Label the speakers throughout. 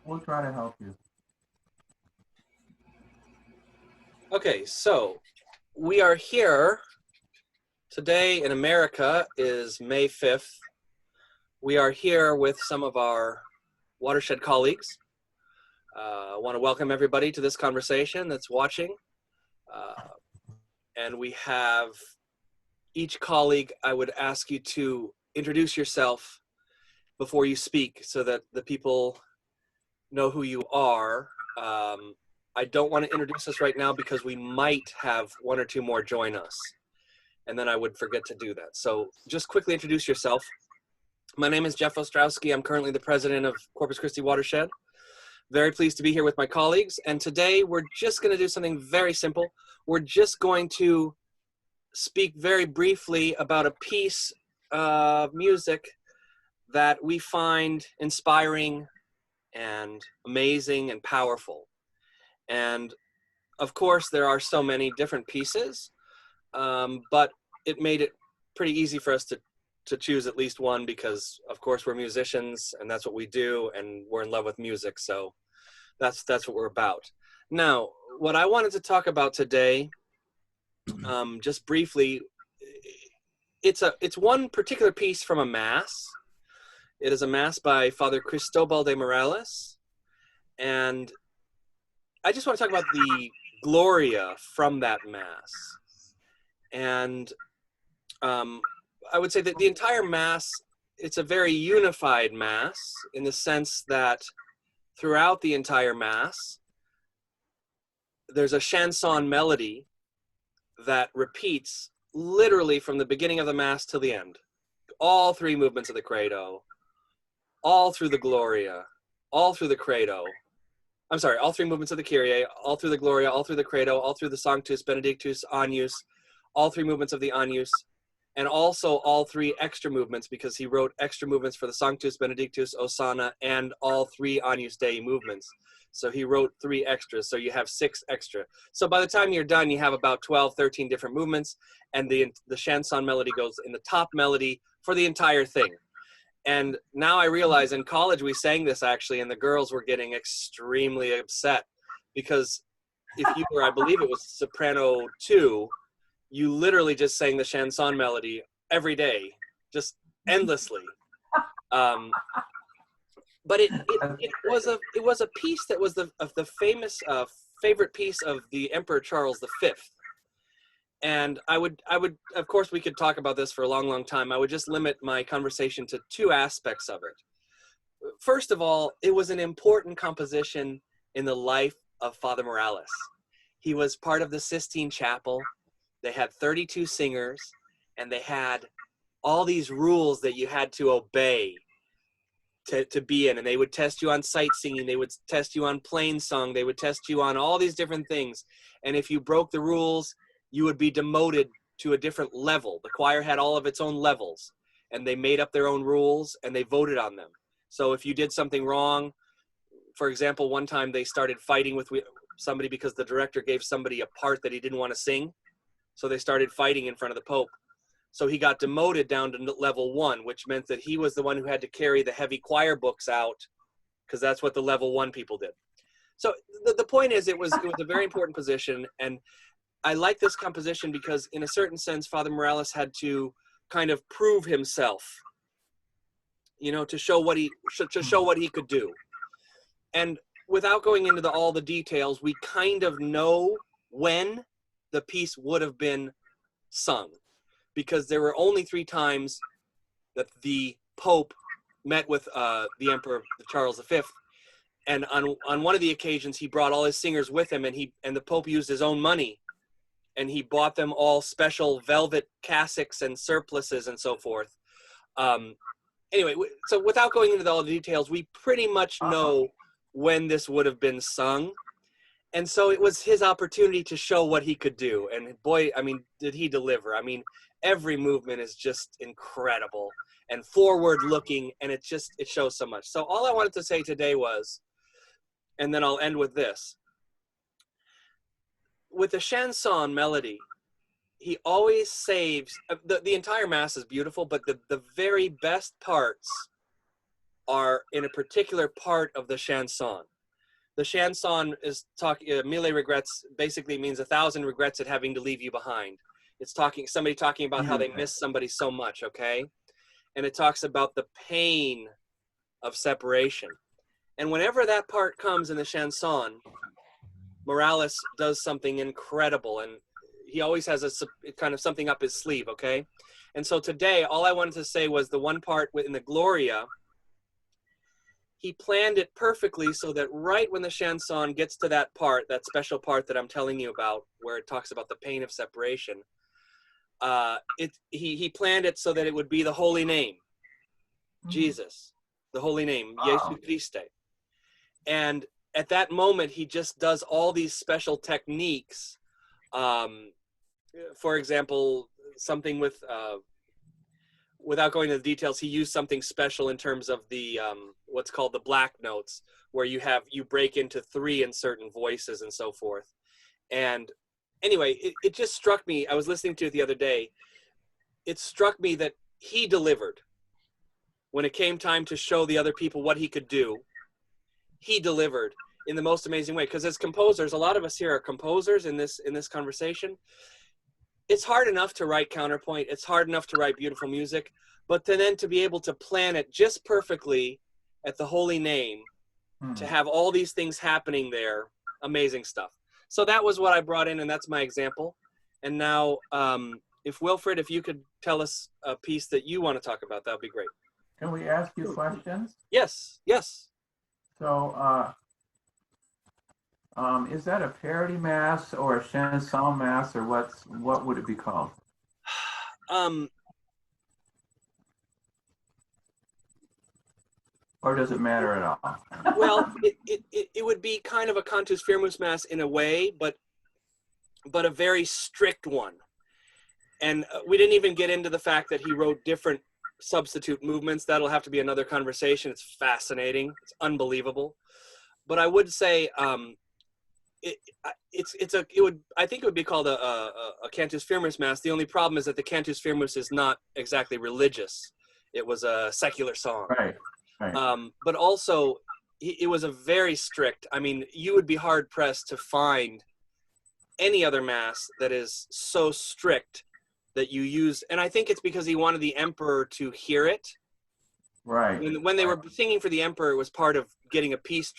Speaker 1: We'll try to help you.
Speaker 2: Okay, so we are here. Today in America is May 5th. We are here with some of our Watershed colleagues. I want to welcome everybody to this conversation that's watching. And we have each colleague, I would ask you to introduce yourself before you speak so that the people know who you are. I don't want to introduce us right now because we might have one or two more join us, and then I would forget to do that. So just quickly introduce yourself. My name is Jeff Ostrowski. I'm currently the president of Corpus Christi Watershed. Very pleased to be here with my colleagues, and today we're just going to do something very simple. We're just going to speak very briefly about a piece of music that we find inspiring and amazing and powerful. And of course, there are so many different pieces, but it made it pretty easy for us to choose at least one because, of course, we're musicians and that's what we do, and we're in love with music. So that's what we're about. Now, what I wanted to talk about today, just briefly, it's one particular piece from a mass. It is a mass by Father Cristobal de Morales, and I just want to talk about the Gloria from that mass. And I would say that the entire mass, it's a very unified mass in the sense that throughout the entire mass, there's a chanson melody that repeats literally from the beginning of the mass to the end. All three movements of the Credo, all through the Gloria, all through the Credo. I'm sorry, all three movements of the Kyrie, all through the Gloria, all through the Credo, all through the Sanctus, Benedictus, Agnus, all three movements of the Agnus, and also all three extra movements because he wrote extra movements for the Sanctus, Benedictus, Hosanna, and all three Agnus Dei movements. So he wrote 3 extras, so you have 6 extra. So by the time you're done, you have about 12, 13 different movements, and the chanson melody goes in the top melody for the entire thing. And now I realize in college we sang this actually, and the girls were getting extremely upset because if you were, I believe it was soprano 2, you literally just sang the chanson melody every day, just endlessly. But it was a piece that was the famous favorite piece of the Emperor Charles V. And I would, of course, we could talk about this for a long, long time. I would just limit my conversation to 2 aspects of it. First of all, it was an important composition in the life of Father Morales. He was part of the Sistine Chapel. They had 32 singers, and they had all these rules that you had to obey to be in. And they would test you on sight singing. They would test you on plain song. They would test you on all these different things. And if you broke the rules, you would be demoted to a different level. The choir had all of its own levels, and they made up their own rules, and they voted on them. So if you did something wrong, for example, one time they started fighting with somebody because the director gave somebody a part that he didn't want to sing. So they started fighting in front of the Pope. So he got demoted down to level 1, which meant that he was the one who had to carry the heavy choir books out, because that's what the level 1 people did. So the point is, it was a very important position, and I like this composition because in a certain sense, Father Morales had to kind of prove himself, you know, to show what he could do. And without going into all the details, we kind of know when the piece would have been sung, because there were only 3 times that the Pope met with the Emperor Charles V. And on one of the occasions, he brought all his singers with him, and the Pope used his own money, and he bought them all special velvet cassocks and surplices and so forth. Anyway, so without going into all the details, we pretty much know when this would have been sung. And so it was his opportunity to show what he could do. And boy, I mean, did he deliver. I mean, every movement is just incredible and forward looking, and it shows so much. So all I wanted to say today was, and then I'll end with this. With the chanson melody, he always saves, the entire mass is beautiful, but the very best parts are in a particular part of the chanson. The chanson is talking, mille regrets basically means 1,000 regrets at having to leave you behind. It's somebody talking about how they miss somebody so much, okay? And it talks about the pain of separation. And whenever that part comes in the chanson, Morales does something incredible, and he always has a kind of something up his sleeve, okay? And so today, all I wanted to say was the one part in the Gloria, he planned it perfectly so that right when the chanson gets to that part, that special part that I'm telling you about, where it talks about the pain of separation, he planned it so that it would be the holy name, Jesus, the holy name, Jesu Christe. And at that moment, he just does all these special techniques. For example, something with, without going into the details, he used something special in terms of the what's called the black notes, where you break into 3 in certain voices and so forth. And anyway, it just struck me, I was listening to it the other day, it struck me that he delivered. When it came time to show the other people what he could do, he delivered in the most amazing way. Because as composers, a lot of us here are composers in this conversation. It's hard enough to write counterpoint. It's hard enough to write beautiful music, but then to be able to plan it just perfectly at the holy name, to have all these things happening there, amazing stuff. So that was what I brought in, and that's my example. And now, if Wilfred, if you could tell us a piece that you want to talk about, that would be great.
Speaker 1: Can we ask you questions?
Speaker 2: Yes, yes.
Speaker 1: So, is that a parody mass or a chanson mass, or what would it be called? Or does it matter at all?
Speaker 2: Well, it would be kind of a cantus firmus mass in a way, but a very strict one. And we didn't even get into the fact that he wrote different substitute movements. That'll have to be another conversation. It's fascinating. It's unbelievable. But I would say I think it would be called a cantus firmus mass. The only problem is that the cantus firmus is not exactly religious. It was a secular song.
Speaker 1: Right.
Speaker 2: But also, it was a very strict, I mean, you would be hard pressed to find any other mass that is so strict that you use. And I think it's because he wanted the emperor to hear it.
Speaker 1: Right.
Speaker 2: When they were singing for the emperor, it was part of getting a peace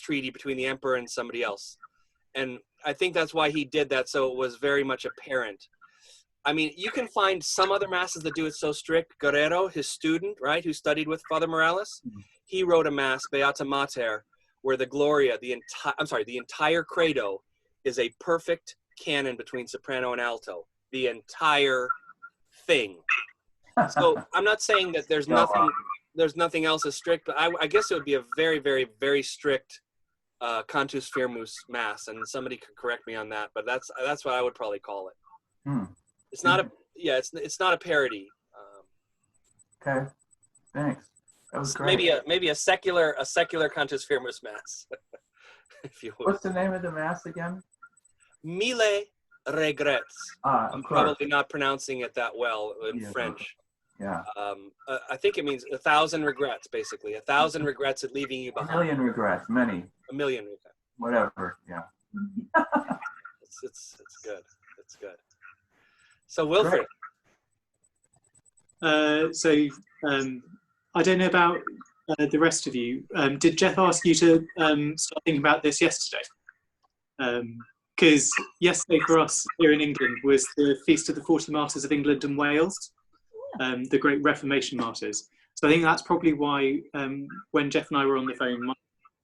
Speaker 2: treaty between the emperor and somebody else. And I think that's why he did that, so it was very much apparent. I mean, you can find some other masses that do it so strict. Guerrero, his student, right, who studied with Father Morales, he wrote a mass, Beata Mater, where the Gloria, the entire credo is a perfect canon between soprano and alto. The entire thing. So I'm not saying that there's nothing else as strict, but I guess it would be a very, very, very strict cantus firmus mass, and somebody could correct me on that, but that's what I would probably call it. It's not it's not a parody.
Speaker 1: Okay, thanks. That was great.
Speaker 2: Maybe a secular cantus firmus mass, if you would.
Speaker 1: What's the name of the mass again?
Speaker 2: Mille regrets. I'm probably not pronouncing it that well in French.
Speaker 1: Yeah.
Speaker 2: I think it means 1,000 regrets, basically. 1,000 regrets at leaving you behind.
Speaker 1: 1 million regrets, many.
Speaker 2: 1 million regrets.
Speaker 1: Whatever, yeah.
Speaker 2: It's good. It's good. So Wilfred.
Speaker 3: I don't know about the rest of you. Did Jeff ask you to start thinking about this yesterday? Because yesterday for us here in England was the Feast of the 40 Martyrs of England and Wales, the great Reformation martyrs. So I think that's probably why when Jeff and I were on the phone, my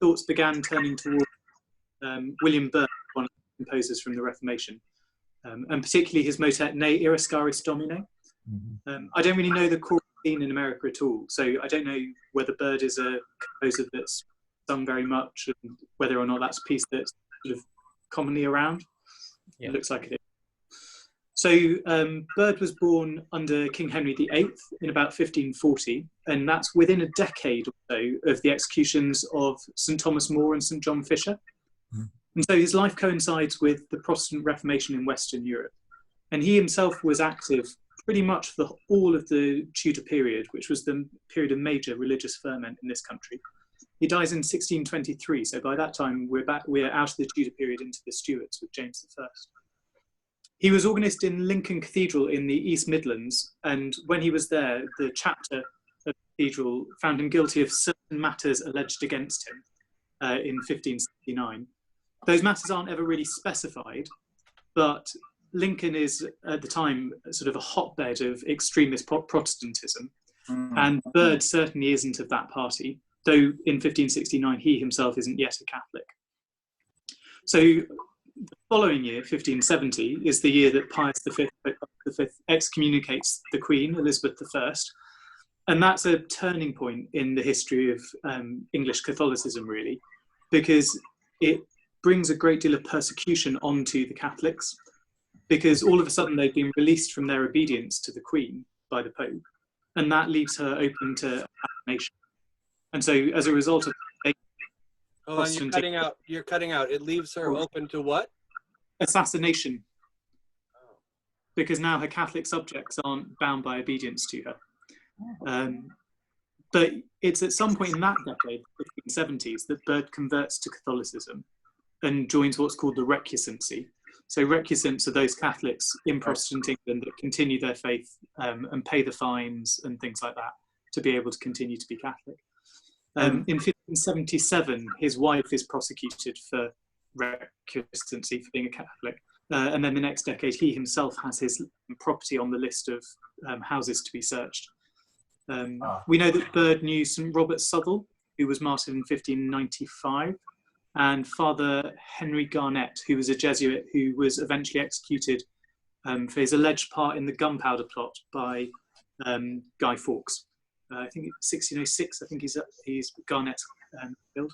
Speaker 3: thoughts began turning towards William Byrd, one of the composers from the Reformation. And particularly his motet Ne Iriscaris Domine. I don't really know the choral scene in America at all, so I don't know whether Byrd is a composer that's done very much, and whether or not that's a piece that's sort of commonly around. Yeah. It looks like it is. So Byrd was born under King Henry VIII in about 1540, and that's within a decade or so of the executions of St. Thomas More and St. John Fisher. And so his life coincides with the Protestant Reformation in Western Europe. And he himself was active pretty much all of the Tudor period, which was the period of major religious ferment in this country. He dies in 1623, so by that time we're out of the Tudor period into the Stuarts with James I. He was organist in Lincoln Cathedral in the East Midlands, and when he was there, the chapter of the cathedral found him guilty of certain matters alleged against him in 1569. Those matters aren't ever really specified, but Lincoln is at the time sort of a hotbed of extremist Protestantism, and Byrd certainly isn't of that party, though in 1569 he himself isn't yet a Catholic. So the following year, 1570, is the year that Pius V excommunicates the Queen, Elizabeth I, and that's a turning point in the history of English Catholicism, really, because it brings a great deal of persecution onto the Catholics, because all of a sudden they've been released from their obedience to the Queen by the Pope, and that leaves her open to assassination. And so as a result of...
Speaker 2: Hold on, you're cutting out. It leaves her open to what?
Speaker 3: Assassination. Because now her Catholic subjects aren't bound by obedience to her. But it's at some point in that decade, the 1570s, that Byrd converts to Catholicism and joins what's called the recusancy. So recusants are those Catholics in Protestant England that continue their faith and pay the fines and things like that to be able to continue to be Catholic. In 1577, his wife is prosecuted for recusancy, for being a Catholic. And then the next decade, he himself has his property on the list of houses to be searched. We know that Byrd knew St. Robert Southwell, who was martyred in 1595, and Father Henry Garnet, who was a Jesuit who was eventually executed for his alleged part in the gunpowder plot by Guy Fawkes. I think 1606, I think he's Garnet killed.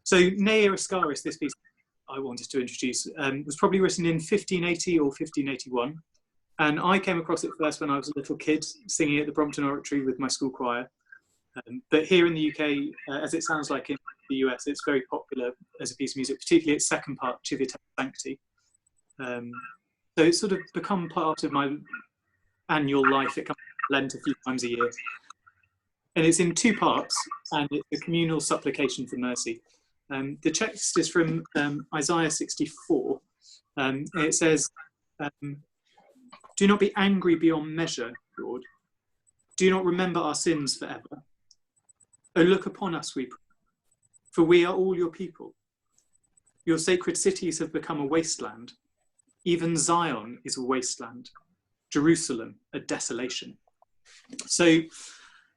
Speaker 3: So Ne Iriscaris, this piece I wanted to introduce, was probably written in 1580 or 1581. And I came across it first when I was a little kid, singing at the Brompton Oratory with my school choir. But here in the UK, as it sounds like in the US, it's very popular as a piece of music, particularly its second part, Civitas Sancti. So it's sort of become part of my annual life. It comes to Lent a few times a year. And it's in two parts, and it's a communal supplication for mercy. The text is from Isaiah 64. And it says, "Do not be angry beyond measure, Lord. Do not remember our sins forever. Oh, look upon us, we pray, for we are all your people. Your sacred cities have become a wasteland. Even Zion is a wasteland. Jerusalem, a desolation." So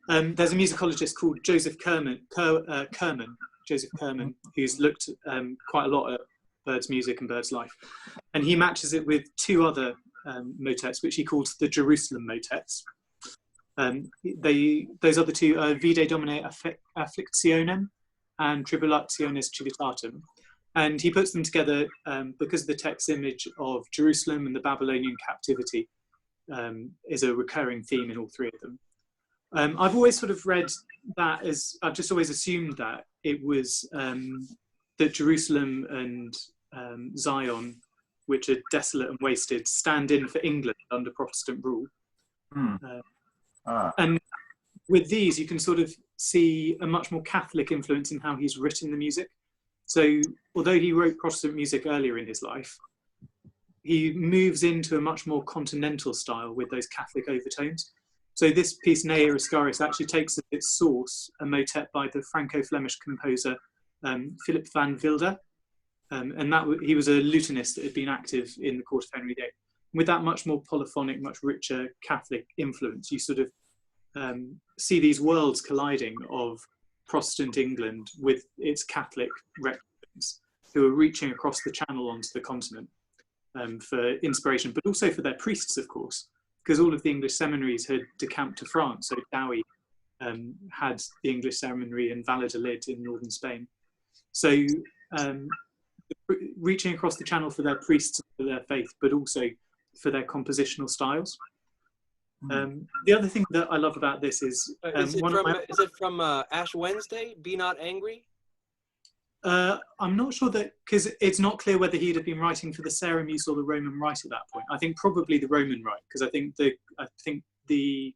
Speaker 3: there's a musicologist called Joseph Kerman, who's looked quite a lot at Byrd's music and Byrd's life. And he matches it with two other motets, which he calls the Jerusalem motets. Those other two are Vide Domine Afflictionem and Tribulationis Civitatem. And he puts them together because the text image of Jerusalem and the Babylonian captivity is a recurring theme in all three of them. I've always sort of read that as, I've just always assumed that it was that Jerusalem and Zion, which are desolate and wasted, stand in for England under Protestant rule. And with these, you can sort of see a much more Catholic influence in how he's written the music. So although he wrote Protestant music earlier in his life, he moves into a much more continental style with those Catholic overtones. So this piece, Ne Iriscaris, actually takes as its source a motet by the Franco-Flemish composer Philip van Wilder. And he was a lutenist that had been active in the court of Henry VIII. With that much more polyphonic, much richer Catholic influence, you sort of see these worlds colliding of Protestant England with its Catholic rectors who are reaching across the channel onto the continent for inspiration, but also for their priests, of course, because all of the English seminaries had decamped to France. So Dowie had the English seminary in Valladolid in northern Spain. So reaching across the channel for their priests, for their faith, but also for their compositional styles. The other thing that I love about this is... is it from Ash Wednesday, Be Not Angry? I'm not sure that, because it's not clear whether he'd have been writing for the Sarah Muse or the Roman Rite at that point. I think probably the Roman Rite, because I think the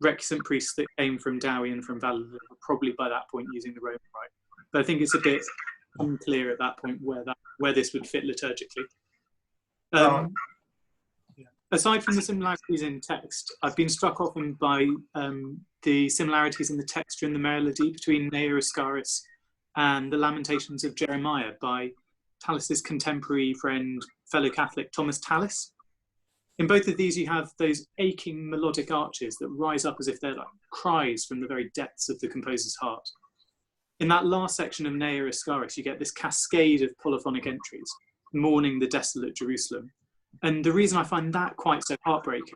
Speaker 3: recusant priests that came from Dowie and from Valladolid were probably by that point using the Roman Rite. But I think it's a bit unclear at that point where this would fit liturgically. Aside from the similarities in text, I've been struck often by the similarities in the texture and the melody between Nea Iscaris and the Lamentations of Jeremiah by Tallis's contemporary friend, fellow Catholic Thomas Tallis. In both of these, you have those aching melodic arches that rise up as if they're like cries from the very depths of the composer's heart. In that last section of Nea Iscaris, you get this cascade of polyphonic entries, mourning the desolate Jerusalem. And the reason I find that quite so heartbreaking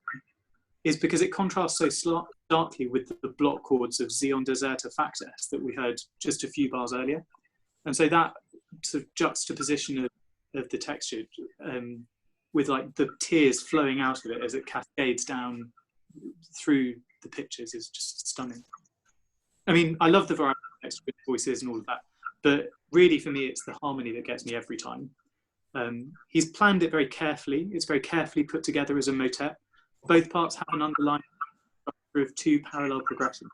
Speaker 3: is because it contrasts so starkly with the block chords of Zion Deserta Factus that we heard just a few bars earlier. And so that sort of juxtaposition of the texture with like the tears flowing out of it as it cascades down through the pictures is just stunning. I mean, I love the variety of text with voices and all of that, but really for me, it's the harmony that gets me every time. He's planned it very carefully. It's very carefully put together as a motet. Both parts have an underlying structure of two parallel progressions.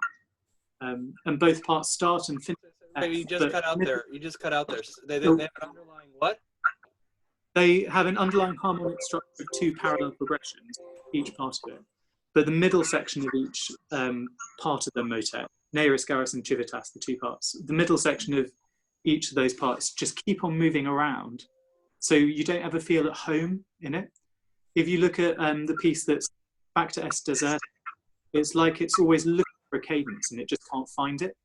Speaker 3: And both parts start and finish.
Speaker 2: You just cut out there. You just cut out there. They have an underlying what?
Speaker 3: They have an underlying harmonic structure of two parallel progressions, each part of it. But the middle section of each part of the motet, Nea Iscaris and Civitas, the two parts, the middle section of each of those parts just keep on moving around. So you don't ever feel at home in it. If you look at the piece that's back to Es Desert, it's like it's always looking for a cadence and it just can't find it.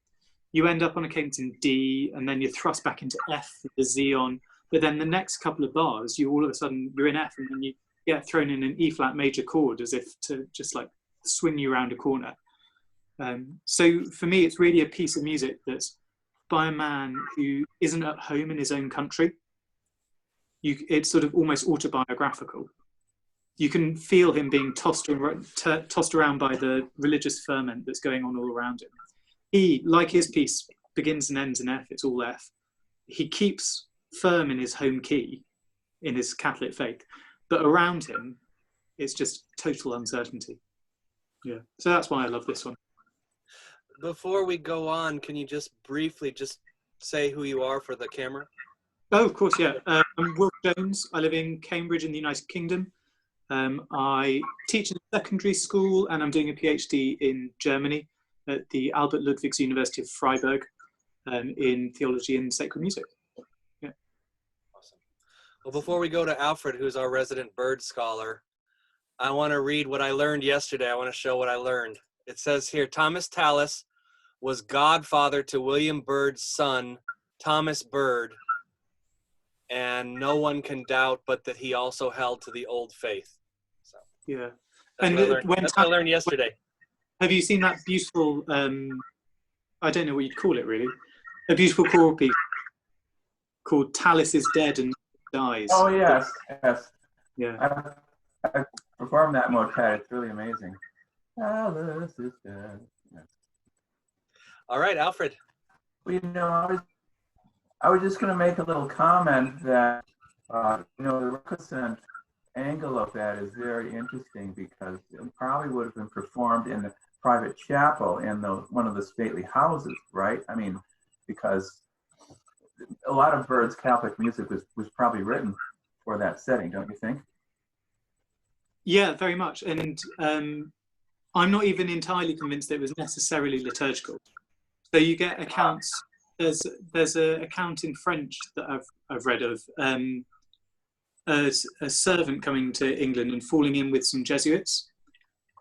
Speaker 3: You end up on a cadence in D, and then you're thrust back into F with the Z on. But then the next couple of bars, you all of a sudden, you're in F, and then you get thrown in an E-flat major chord as if to just like swing you around a corner. So for me, it's really a piece of music that's by a man who isn't at home in his own country. It's sort of almost autobiographical. You can feel him being tossed around by the religious ferment that's going on all around him. He, like his piece, begins and ends in F, it's all F. He keeps firm in his home key, in his Catholic faith, but around him, it's just total uncertainty. Yeah, so that's why I love this one.
Speaker 2: Before we go on, can you just briefly just say who you are for the camera?
Speaker 3: Oh, of course, yeah. I'm Will Jones. I live in Cambridge in the United Kingdom. I teach in a secondary school and I'm doing a PhD in Germany at the Albert Ludwigs University of Freiburg in theology and sacred music. Yeah.
Speaker 2: Awesome. Well, before we go to Alfred, who's our resident bird scholar, I want to read what I learned yesterday. I want to show what I learned. It says here, Thomas Tallis was godfather to William Byrd's son, Thomas Byrd, and no one can doubt but that he also held to the old faith. So
Speaker 3: yeah,
Speaker 2: that's what I learned yesterday.
Speaker 3: Have you seen that beautiful, I don't know what you'd call it really, a beautiful choral piece called Tallis is Dead and Dies?
Speaker 1: Oh, yes, yes.
Speaker 3: Yeah.
Speaker 1: I performed that motet. It's really amazing. Tallis is dead. Yes.
Speaker 2: All right, Alfred.
Speaker 1: Well, you know, I was just going to make a little comment that, the recusant angle of that is very interesting because it probably would have been performed in the private chapel in one of the stately houses, right? I mean, because a lot of Byrd's Catholic music was probably written for that setting, don't you think?
Speaker 3: Yeah, very much. And I'm not even entirely convinced that it was necessarily liturgical. So you get accounts. There's an account in French that I've read of a servant coming to England and falling in with some Jesuits,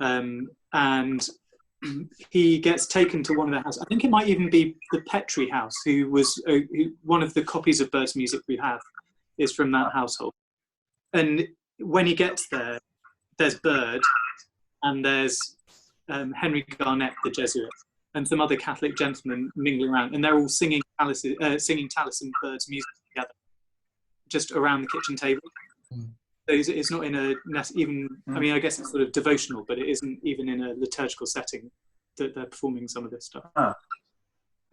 Speaker 3: and he gets taken to one of their houses. I think it might even be the Petrie house, who was one of the copies of Byrd's music we have is from that household. And when he gets there, there's Byrd and there's Henry Garnett, the Jesuit, and some other Catholic gentlemen mingling around, and they're all singing Tallis and Byrd's music together, just around the kitchen table. So it's not in a even. I mean, I guess it's sort of devotional, but it isn't even in a liturgical setting that they're performing some of this stuff.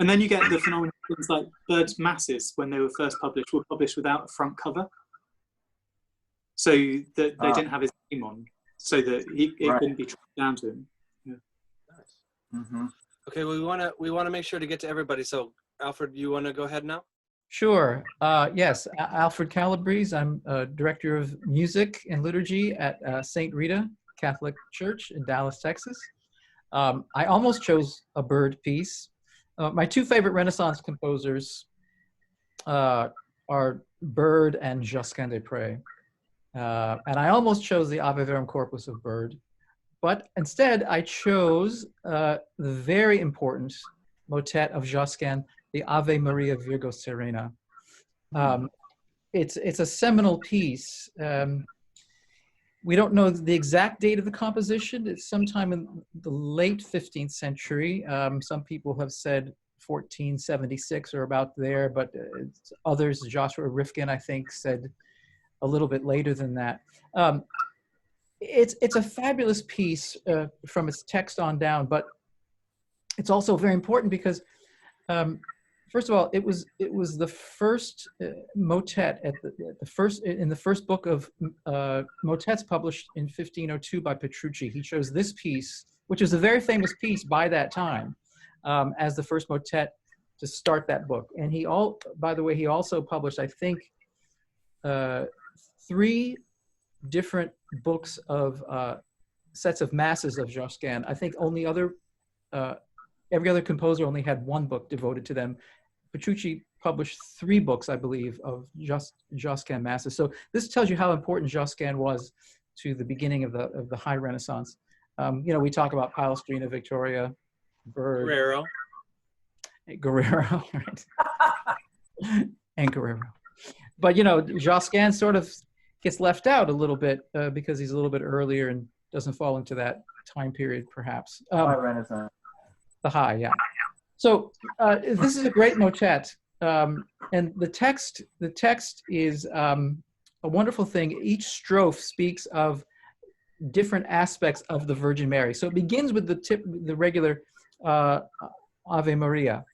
Speaker 3: And then you get the phenomenon of things like Bird's Masses, when they were first published, were published without a front cover. So that they didn't have his name on, so that it couldn't be tracked down to him. Yeah.
Speaker 2: Nice. Okay, well, we wanna make sure to get to everybody. So Alfred, you wanna go ahead now?
Speaker 4: Sure. Yes, Alfred Calabrese. I'm Director of Music and Liturgy at St. Rita Catholic Church in Dallas, Texas. I almost chose a Bird piece. My two favorite Renaissance composers are Bird and Josquin des Prez. And I almost chose the Ave Verum Corpus of Bird. But instead, I chose the very important motet of Josquin, the Ave Maria Virgo Serena. It's a seminal piece. We don't know the exact date of the composition. It's sometime in the late 15th century. Some people have said 1476 or about there, but others, Joshua Rifkin, I think, said a little bit later than that. It's a fabulous piece from its text on down, but it's also very important because first of all, it was the first motet in the first book of motets published in 1502 by Petrucci. He chose this piece, which is a very famous piece by that time, as the first motet to start that book. And by the way, he also published, I think, 3 different books of sets of masses of Josquin. I think every other composer only had 1 book devoted to them. Petrucci published 3 books, I believe, of Josquin masses. So this tells you how important Josquin was to the beginning of the High Renaissance. We talk about Palestrina, Victoria, Bird, Guerrero, right? And Guerrero. But Josquin sort of gets left out a little bit because he's a little bit earlier and doesn't fall into that time period, perhaps.
Speaker 1: High Renaissance.
Speaker 4: The high, yeah. So this is a great motet, and the text is a wonderful thing. Each strophe speaks of different aspects of the Virgin Mary. So it begins with the regular Ave Maria,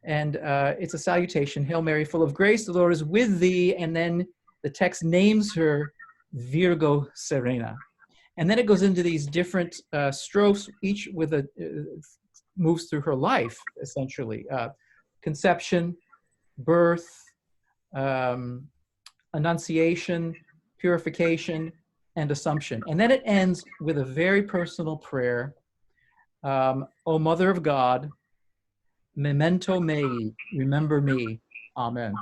Speaker 4: and it's a salutation: "Hail Mary, full of grace, the Lord is with thee," and then the text names her Virgo Serena, and then it goes into these different strophes, each with moves through her life, essentially. Conception, birth, annunciation, purification, and assumption. And then it ends with a very personal prayer. O Mother of God, memento mei, remember me. Amen.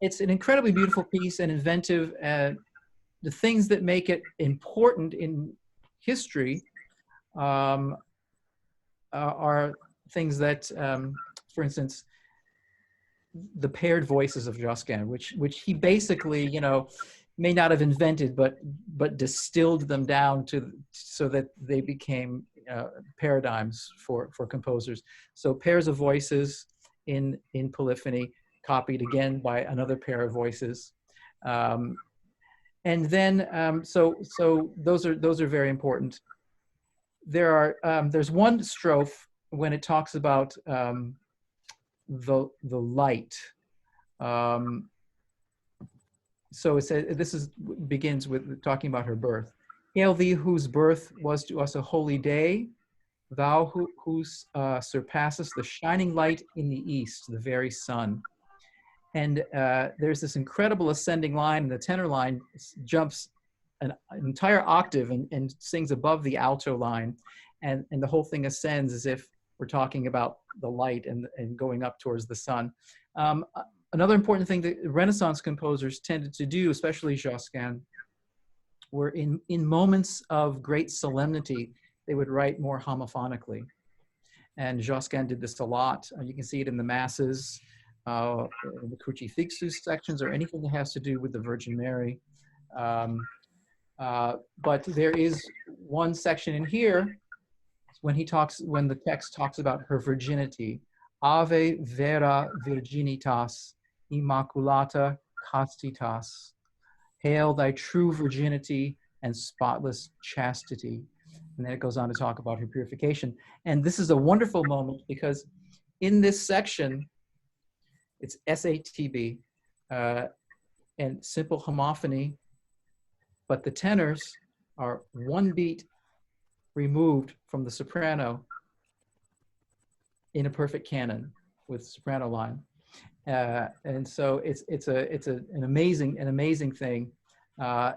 Speaker 4: It's an incredibly beautiful piece and inventive. The things that make it important in history are things that, for instance, the paired voices of Josquin, which he basically, may not have invented, but distilled them down so that they became paradigms for composers. So pairs of voices in polyphony, copied again by another pair of voices, and then so those are very important. There's one strophe when it talks about the light. So it says, begins with talking about her birth. Hail thee, whose birth was to us a holy day, thou who surpassest the shining light in the east, the very sun. And there's this incredible ascending line, and the tenor line jumps an entire octave and sings above the alto line, and the whole thing ascends as if we're talking about the light and going up towards the sun. Another important thing that Renaissance composers tended to do, especially Josquin, were in moments of great solemnity, they would write more homophonically. And Josquin did this a lot. You can see it in the Masses, in the Crucifixus sections, or anything that has to do with the Virgin Mary. But there is one section in here when the text talks about her virginity. Ave vera virginitas, immaculata castitas. Hail thy true virginity and spotless chastity. And then it goes on to talk about her purification. And this is a wonderful moment because in this section, it's SATB and simple homophony, but the tenors are one beat removed from the soprano in a perfect canon with soprano line. And so it's an amazing thing. The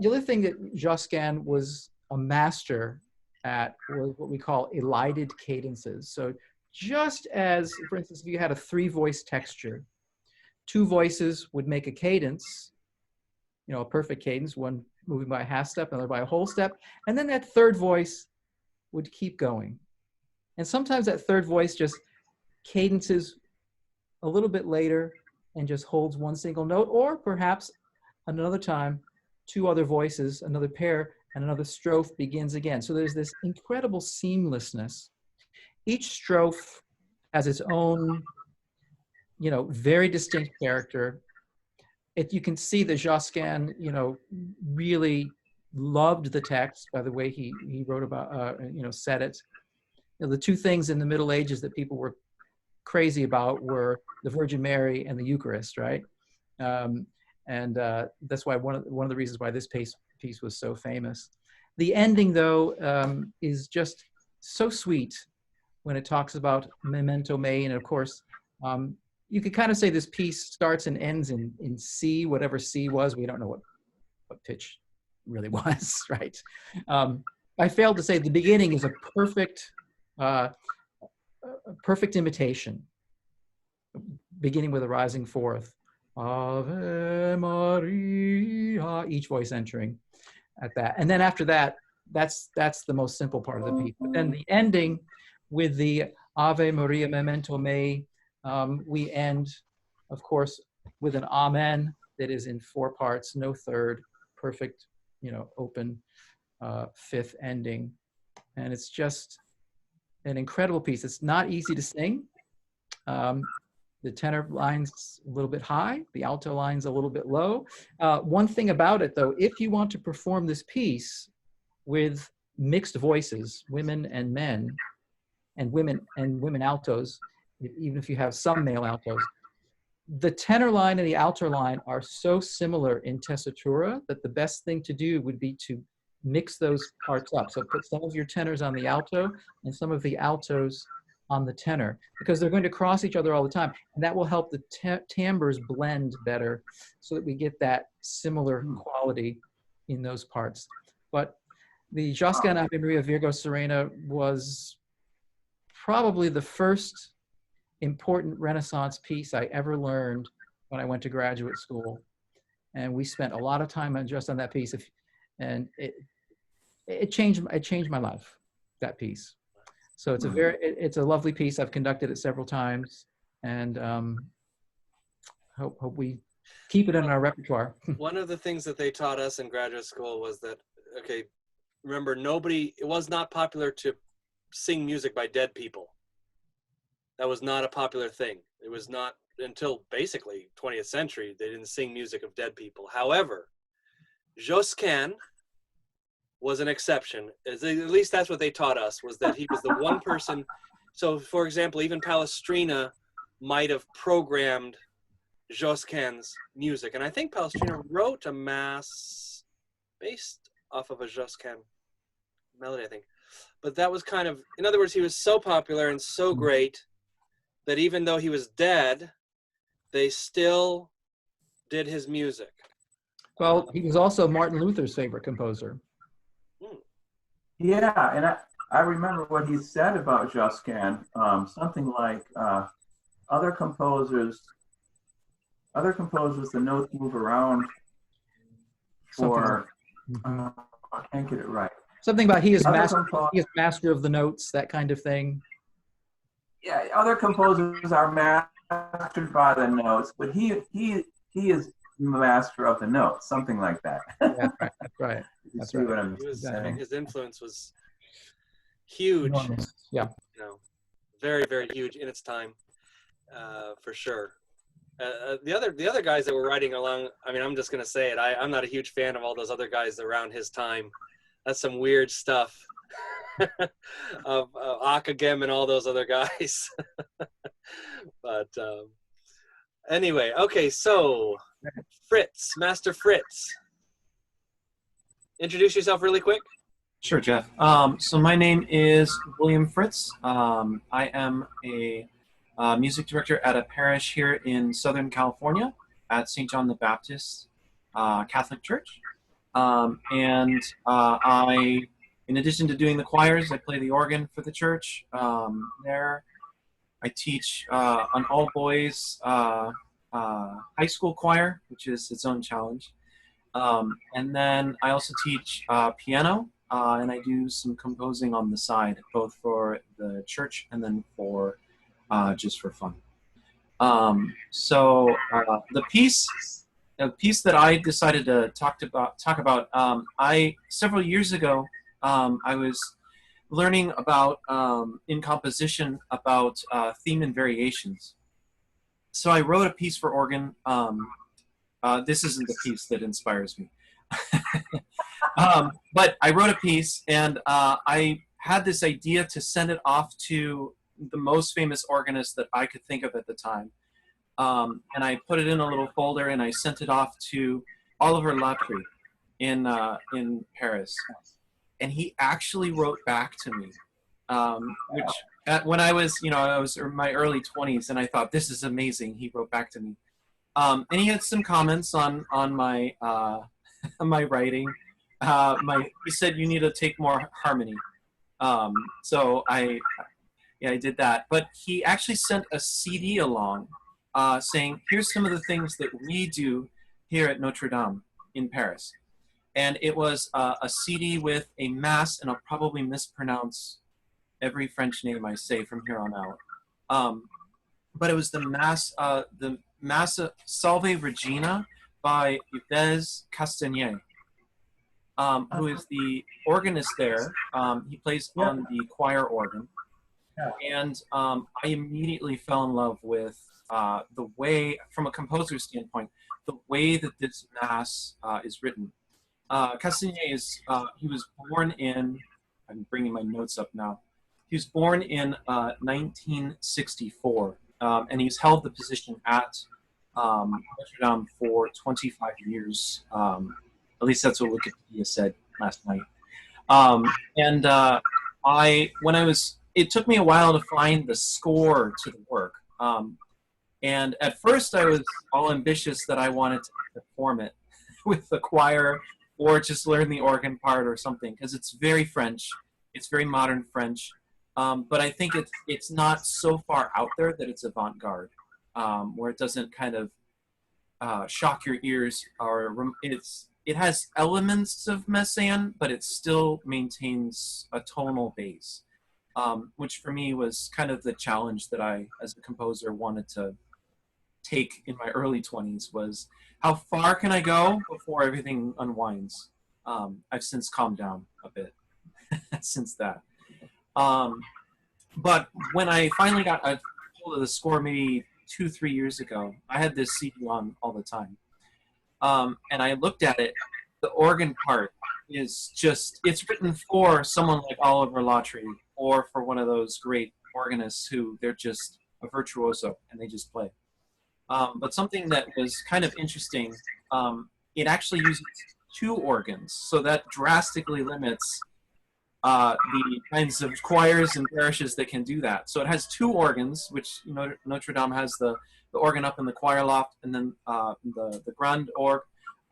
Speaker 4: other thing that Josquin was a master at was what we call elided cadences. So just as, for instance, if you had a 3-voice texture, 2 voices would make a cadence, you know, a perfect cadence, one moving by a half step, another by a whole step, and then that 3rd voice would keep going. And sometimes that 3rd voice just cadences a little bit later and just holds one single note, or perhaps another time, 2 other voices, another pair, and another strophe begins again. So there's this incredible seamlessness. Each strophe has its own, you know, very distinct character. You can see that Josquin, you know, really loved the text by the way he wrote about, you know, said it. You know, the 2 things in the Middle Ages that people were crazy about were the Virgin Mary and the Eucharist, right? And that's why one of the reasons why this piece was so famous. The ending, though, is just so sweet when it talks about memento mei, and of course, you could kind of say this piece starts and ends in C, whatever C was. We don't know what pitch really was, right? I failed to say the beginning is a perfect imitation, beginning with a rising fourth. Ave Maria, each voice entering at that. And then after that, that's the most simple part of the piece. But then the ending with the Ave Maria memento mei, we end, of course, with an amen that is in 4 parts, no third, perfect, you know, open 5th ending. And it's just an incredible piece. It's not easy to sing. The tenor line's a little bit high, the alto line's a little bit low. One thing about it, though, if you want to perform this piece with mixed voices, women and men, and women altos, even if you have some male altos, the tenor line and the alto line are so similar in tessitura that the best thing to do would be to mix those parts up. So put some of your tenors on the alto and some of the altos on the tenor, because they're going to cross each other all the time, and that will help the timbres blend better so that we get that similar quality in those parts. But the Josquin Ave Maria Virgo Serena was probably the first important Renaissance piece I ever learned when I went to graduate school, and we spent a lot of time just on that piece, and it changed my life, that piece. So it's a lovely piece. I've conducted it several times, and hope we keep it in our repertoire.
Speaker 2: One of the things that they taught us in graduate school was that, okay, remember, it was not popular to sing music by dead people. That was not a popular thing. It was not until basically 20th century, they didn't sing music of dead people. However, Josquin was an exception. At least that's what they taught us, was that he was the one person. So, for example, even Palestrina might have programmed Josquin's music. And I think Palestrina wrote a mass based off of a Josquin melody, I think. But that was kind of, in other words, he was so popular and so great that even though he was dead, they still did his music.
Speaker 4: Well, he was also Martin Luther's favorite composer.
Speaker 1: Yeah, and I remember what he said about Josquin, something like other composers, the notes move around for, I can't get it right.
Speaker 4: Something about he is master of the notes, that kind of thing.
Speaker 1: Yeah, other composers are mastered by the notes, but he is master of the notes, something like that.
Speaker 4: That's right.
Speaker 1: That's right. What I'm saying.
Speaker 2: His influence was huge.
Speaker 4: Enormous. Yeah.
Speaker 2: You know, very, very huge in its time, for sure. The other guys that were writing along, I mean, I'm just going to say it. I'm not a huge fan of all those other guys around his time. That's some weird stuff of Akagem and all those other guys. But anyway, okay, so Fritz, Master Fritz. Introduce yourself really quick.
Speaker 5: Sure, Jeff. So my name is William Fritz. I am a music director at a parish here in Southern California at St. John the Baptist Catholic Church. And I, in addition to doing the choirs, I play the organ for the church there. I teach an all-boys high school choir, which is its own challenge. And then I also teach piano, and I do some composing on the side, both for the church and then for just for fun. So the piece that I decided to talk about, several years ago, I was learning about in composition about theme and variations. So I wrote a piece for organ. This isn't the piece that inspires me. But I wrote a piece, and I had this idea to send it off to the most famous organist that I could think of at the time. And I put it in a little folder, and I sent it off to Oliver Latry in Paris. And he actually wrote back to me, which when I was in my early 20s, and I thought, this is amazing. He wrote back to me. And he had some comments on my my writing. He said you need to take more harmony. So I did that. But he actually sent a CD along, saying, here's some of the things that we do here at Notre Dame in Paris. And it was a CD with a mass, and I'll probably mispronounce every French name I say from here on out. But it was the Massa Salve Regina by Yves Castagnet, who is the organist there. He plays on the choir organ. And I immediately fell in love with the way, from a composer's standpoint, the way that this mass is written. Castagnet he was born in, I'm bringing my notes up now, he was born in 1964, and he's held the position at Notre Dame for 25 years. At least that's what Wikipedia said last night. It took me a while to find the score to the work. And at first I was all ambitious that I wanted to perform it with the choir or just learn the organ part or something, because it's very French. It's very modern French. But I think it's not so far out there that it's avant-garde, where it doesn't kind of shock your ears, or it has elements of Messiaen, but it still maintains a tonal base, which for me was kind of the challenge that I, as a composer, wanted to take in my early 20s, was how far can I go before everything unwinds? I've since calmed down a bit since that. But when I finally got a hold of the score maybe 2-3 years ago, I had this CD on all the time. And I looked at it. The organ part is just, it's written for someone like Oliver Latry, or for one of those great organists who they're just a virtuoso and they just play. But something that was kind of interesting, it actually uses 2 organs, so that drastically limits the kinds of choirs and parishes that can do that. So it has 2 organs, which Notre Dame has the organ up in the choir loft, and then the grand org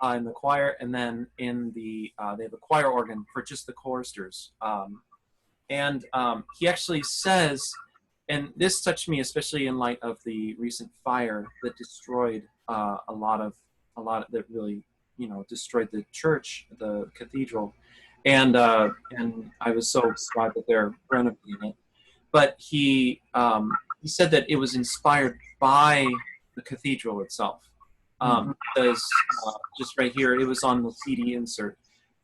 Speaker 5: in the choir, and then in the they have a choir organ for just the choristers. And he actually says, and this touched me especially in light of the recent fire that destroyed a lot that really destroyed the church, the cathedral. And I was so glad that they're renovating it. But he said that it was inspired by the cathedral itself. Because just right here, it was on the CD insert.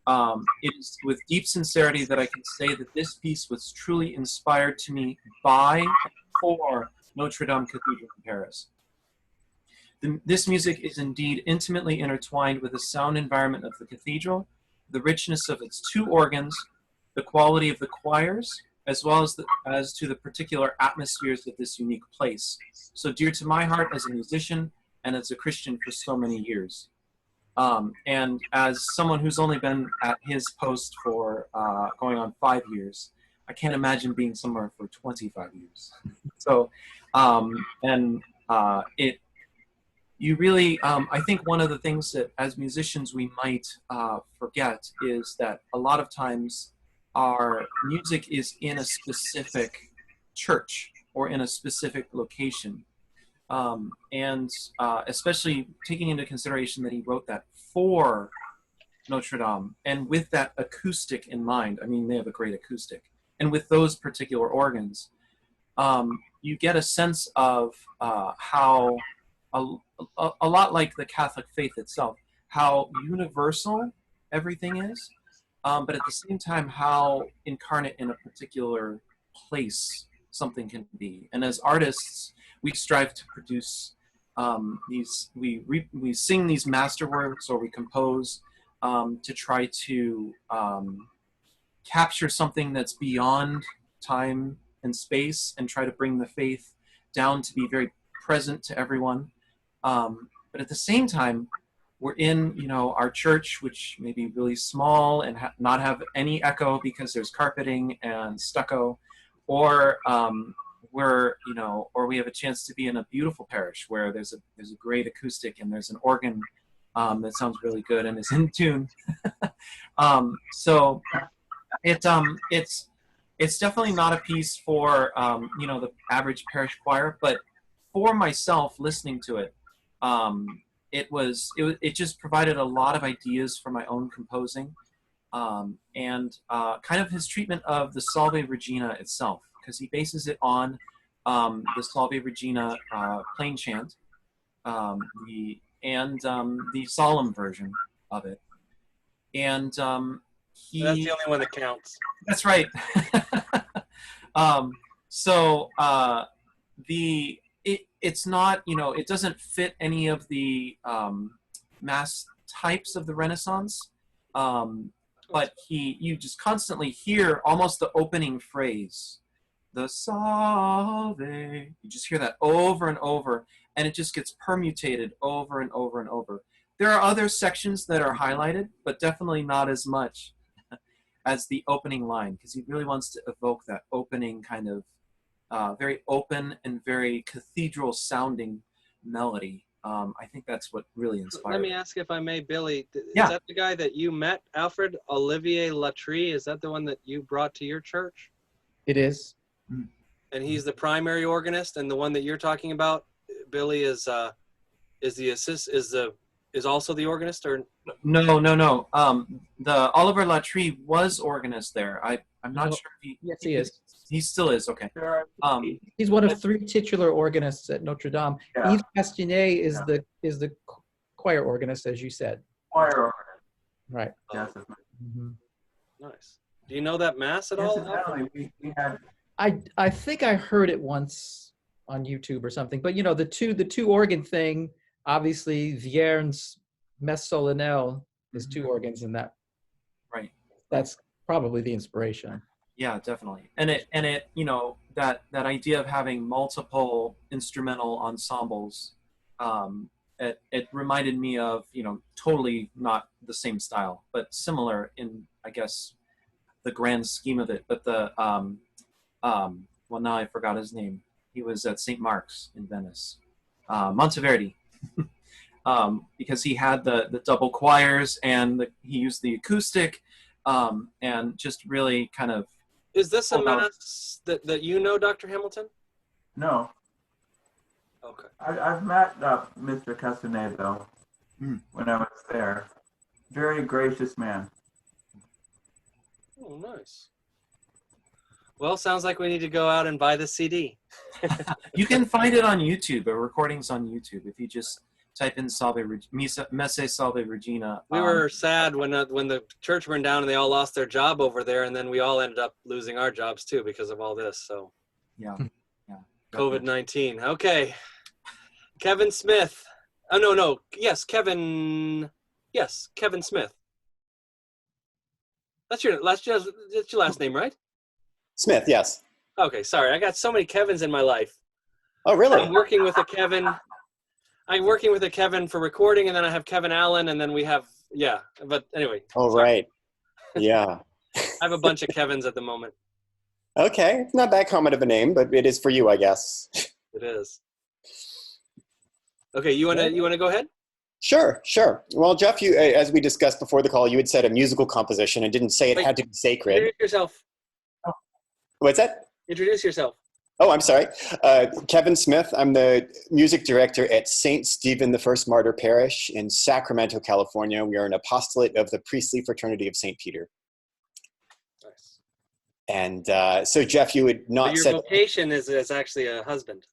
Speaker 5: It is with deep sincerity that I can say that this piece was truly inspired to me by and for Notre Dame Cathedral in Paris. This music is indeed intimately intertwined with the sound environment of the cathedral, the richness of its 2 organs, the quality of the choirs, as well as to the particular atmospheres of this unique place. So dear to my heart as a musician and as a Christian for so many years. And as someone who's only been at his post for going on 5 years, I can't imagine being somewhere for 25 years. So, you really, I think one of the things that as musicians we might forget is that a lot of times our music is in a specific church or in a specific location. Especially taking into consideration that he wrote that for Notre Dame, and with that acoustic in mind. I mean, they have a great acoustic. And with those particular organs, you get a sense of how, a lot like the Catholic faith itself, how universal everything is, but at the same time, how incarnate in a particular place something can be. And as artists, we strive to produce we sing these masterworks, or we compose to try to capture something that's beyond time and space, and try to bring the faith down to be very present to everyone. But at the same time, we're in, our church, which may be really small and not have any echo because there's carpeting and stucco, or or we have a chance to be in a beautiful parish where there's a great acoustic and there's an organ that sounds really good and is in tune. So it's definitely not a piece for the average parish choir, but for myself listening to it, it just provided a lot of ideas for my own composing, and kind of his treatment of the Salve Regina itself, because he bases it on the Salve Regina plain chant, the solemn version of it, and
Speaker 2: That's the only one that counts.
Speaker 5: That's right. It's not, it doesn't fit any of the mass types of the Renaissance, but you just constantly hear almost the opening phrase, the Salve. You just hear that over and over, and it just gets permutated over and over and over. There are other sections that are highlighted, but definitely not as much as the opening line, because he really wants to evoke that opening kind of very open and very cathedral sounding melody. I think that's what really inspired.
Speaker 2: Let me ask, if I may, Billy, is
Speaker 5: Yeah.
Speaker 2: that the guy that you met, Alfred Olivier Latry? Is that the one that you brought to your church?
Speaker 4: It is.
Speaker 2: And he's the primary organist, and the one that you're talking about, Billy, is the assist, is also the organist, or
Speaker 5: No. The Oliver Latry was organist there. I'm not sure if he.
Speaker 4: Yes, he is.
Speaker 5: He still is. Okay.
Speaker 4: He's one of 3 titular organists at Notre Dame.
Speaker 1: Yeah.
Speaker 4: Yves Castanet is the choir organist, as you said.
Speaker 1: Choir organist.
Speaker 4: Right.
Speaker 1: Yes.
Speaker 4: Mm-hmm.
Speaker 2: nice. Do you know that mass at all? Alfred?
Speaker 1: Incidentally, we had.
Speaker 4: I think I heard it once on YouTube or something, but the two organ thing, obviously Viern's Messe Solennelle is 2 organs in that.
Speaker 5: Right.
Speaker 4: That's probably the inspiration.
Speaker 5: Yeah, definitely. And it that idea of having multiple instrumental ensembles, it reminded me of, totally not the same style, but similar in, I guess, the grand scheme of it. But well, now I forgot his name. He was at St. Mark's in Venice, Monteverdi, because he had the double choirs, and he used the acoustic, and just really kind of.
Speaker 2: Is this a mass that you know, Dr. Hamilton?
Speaker 1: No.
Speaker 2: Okay.
Speaker 1: I've met Mr. Castanet, though, when I was there. Very gracious man.
Speaker 2: Oh, nice. Well, sounds like we need to go out and buy the CD.
Speaker 5: You can find it on YouTube. A recording's on YouTube if you just type in Messe Salve Regina.
Speaker 2: We were sad when the church burned down and they all lost their job over there, and then we all ended up losing our jobs too because of all this. So
Speaker 5: yeah.
Speaker 2: COVID-19. Okay, Kevin Smith. Oh no. Yes, Kevin. Yes, Kevin Smith. That's your last name, right?
Speaker 6: Smith, yes.
Speaker 2: Okay, sorry. I got so many Kevins in my life.
Speaker 6: Oh, really?
Speaker 2: I'm working with a Kevin. I'm working with a Kevin for recording, and then I have Kevin Allen, and then we have, yeah. But anyway.
Speaker 6: Oh,
Speaker 2: sorry.
Speaker 6: right. Yeah.
Speaker 2: I have a bunch of Kevins at the moment.
Speaker 6: Okay, not that common of a name, but it is for you, I guess.
Speaker 2: It is. Okay, you wanna go ahead?
Speaker 6: Sure. Well, Jeff, you, as we discussed before the call, you had said a musical composition and didn't say it had to be sacred.
Speaker 2: Introduce yourself.
Speaker 6: What's that?
Speaker 2: Introduce yourself.
Speaker 6: Oh, I'm sorry. Kevin Smith. I'm the music director at St. Stephen the First Martyr Parish in Sacramento, California. We are an apostolate of the priestly fraternity of St. Peter.
Speaker 2: Nice.
Speaker 6: And so, Jeff, you would not
Speaker 2: your vocation is actually a husband.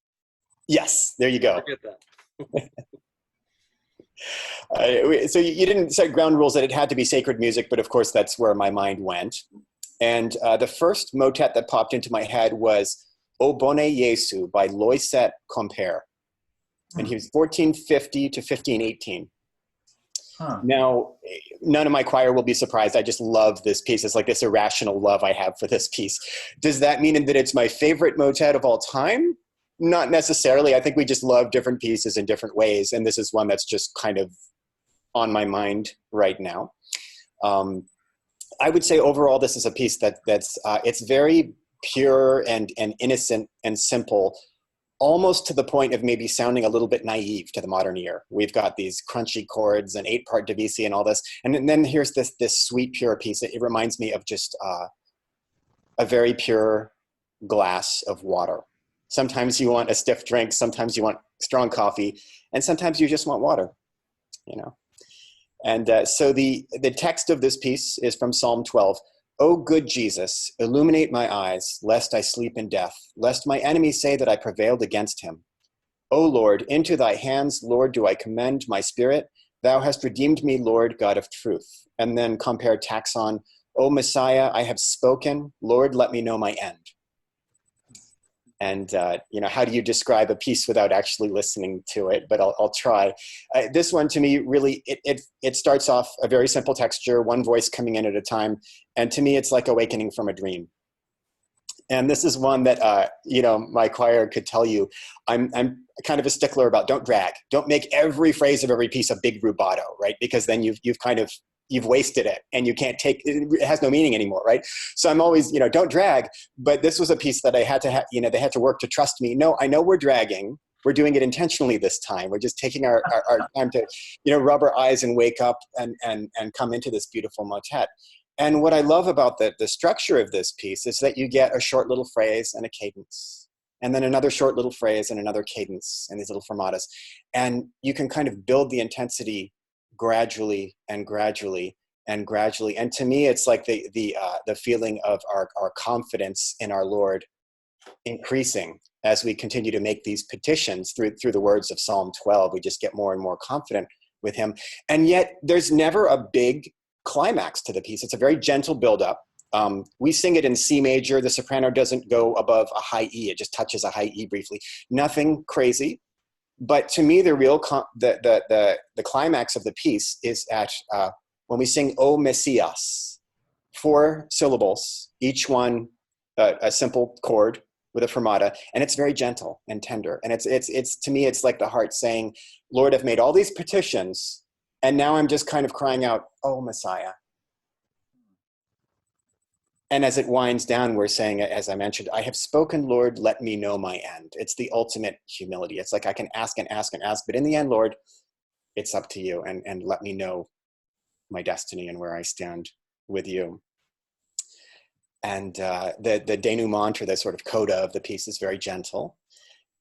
Speaker 6: Yes, there you go.
Speaker 2: Forget that.
Speaker 6: So you didn't set ground rules that it had to be sacred music, but of course that's where my mind went. And the first motet that popped into my head was O Bone Jesu by Loiset Compere. And he was 1450 to 1518.
Speaker 1: Huh.
Speaker 6: Now, none of my choir will be surprised. I just love this piece. It's like this irrational love I have for this piece. Does that mean that it's my favorite motet of all time? Not necessarily. I think we just love different pieces in different ways. And this is one that's just kind of on my mind right now. I would say overall, this is a piece that's it's very pure and innocent and simple, almost to the point of maybe sounding a little bit naive to the modern ear. We've got these crunchy chords and 8-part divisi and all this. And then here's this sweet, pure piece. It reminds me of just a very pure glass of water. Sometimes you want a stiff drink, sometimes you want strong coffee, and sometimes you just want water, you know. And so the text of this piece is from Psalm 12. O good Jesus, illuminate my eyes, lest I sleep in death, lest my enemies say that I prevailed against him. O Lord, into thy hands, Lord, do I commend my spirit. Thou hast redeemed me, Lord, God of truth. And then compare taxon. O Messiah, I have spoken. Lord, let me know my end. And, you know, how do you describe a piece without actually listening to it? But I'll try. This one, to me, really, it starts off a very simple texture, one voice coming in at a time. And to me, it's like awakening from a dream. And this is one that, you know, my choir could tell you, I'm kind of a stickler about don't drag. Don't make every phrase of every piece a big rubato, right? Because then you've wasted it and you can't take it has no meaning anymore, right? So I'm always, you know, don't drag. But this was a piece that I had to you know, they had to work to trust me. No, I know we're dragging. We're doing it intentionally this time. We're just taking our time to, you know, rub our eyes and wake up and come into this beautiful motet. And what I love about the structure of this piece is that you get a short little phrase and a cadence, and then another short little phrase and another cadence and these little fermatas. And you can kind of build the intensity gradually and gradually and gradually. And to me, it's like the feeling of our confidence in our Lord increasing as we continue to make these petitions through the words of Psalm 12. We just get more and more confident with him. And yet there's never a big climax to the piece. It's a very gentle buildup. We sing it in C major. The soprano doesn't go above a high E. It just touches a high E briefly. Nothing crazy. But to me, the real the climax of the piece is at when we sing "O Messias," 4 syllables, each one a simple chord with a fermata, and it's very gentle and tender. And it's to me, it's like the heart saying, "Lord, I've made all these petitions, and now I'm just kind of crying out, oh Messiah." And as it winds down, we're saying, as I mentioned, I have spoken, Lord, let me know my end. It's the ultimate humility. It's like I can ask and ask and ask, but in the end, Lord, it's up to you, and let me know my destiny and where I stand with you. And the denouement, or the sort of coda of the piece, is very gentle.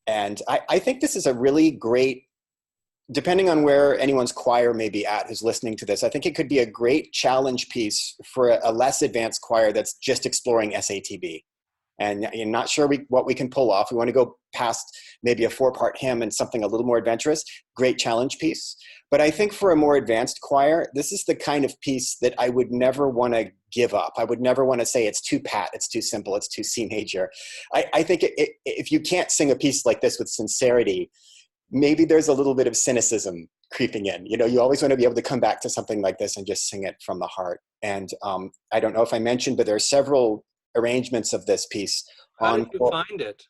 Speaker 6: And I think this is a really great, depending on where anyone's choir may be at who's listening to this, I think it could be a great challenge piece for a less advanced choir that's just exploring SATB. And you're not sure what we can pull off. We want to go past maybe a 4-part hymn and something a little more adventurous. Great challenge piece. But I think for a more advanced choir, this is the kind of piece that I would never want to give up. I would never want to say it's too pat, it's too simple, it's too C major. I think if you can't sing a piece like this with sincerity, maybe there's a little bit of cynicism creeping in. You know, you always want to be able to come back to something like this and just sing it from the heart. And I don't know if I mentioned, but there are several arrangements of this piece.
Speaker 2: How did you find it?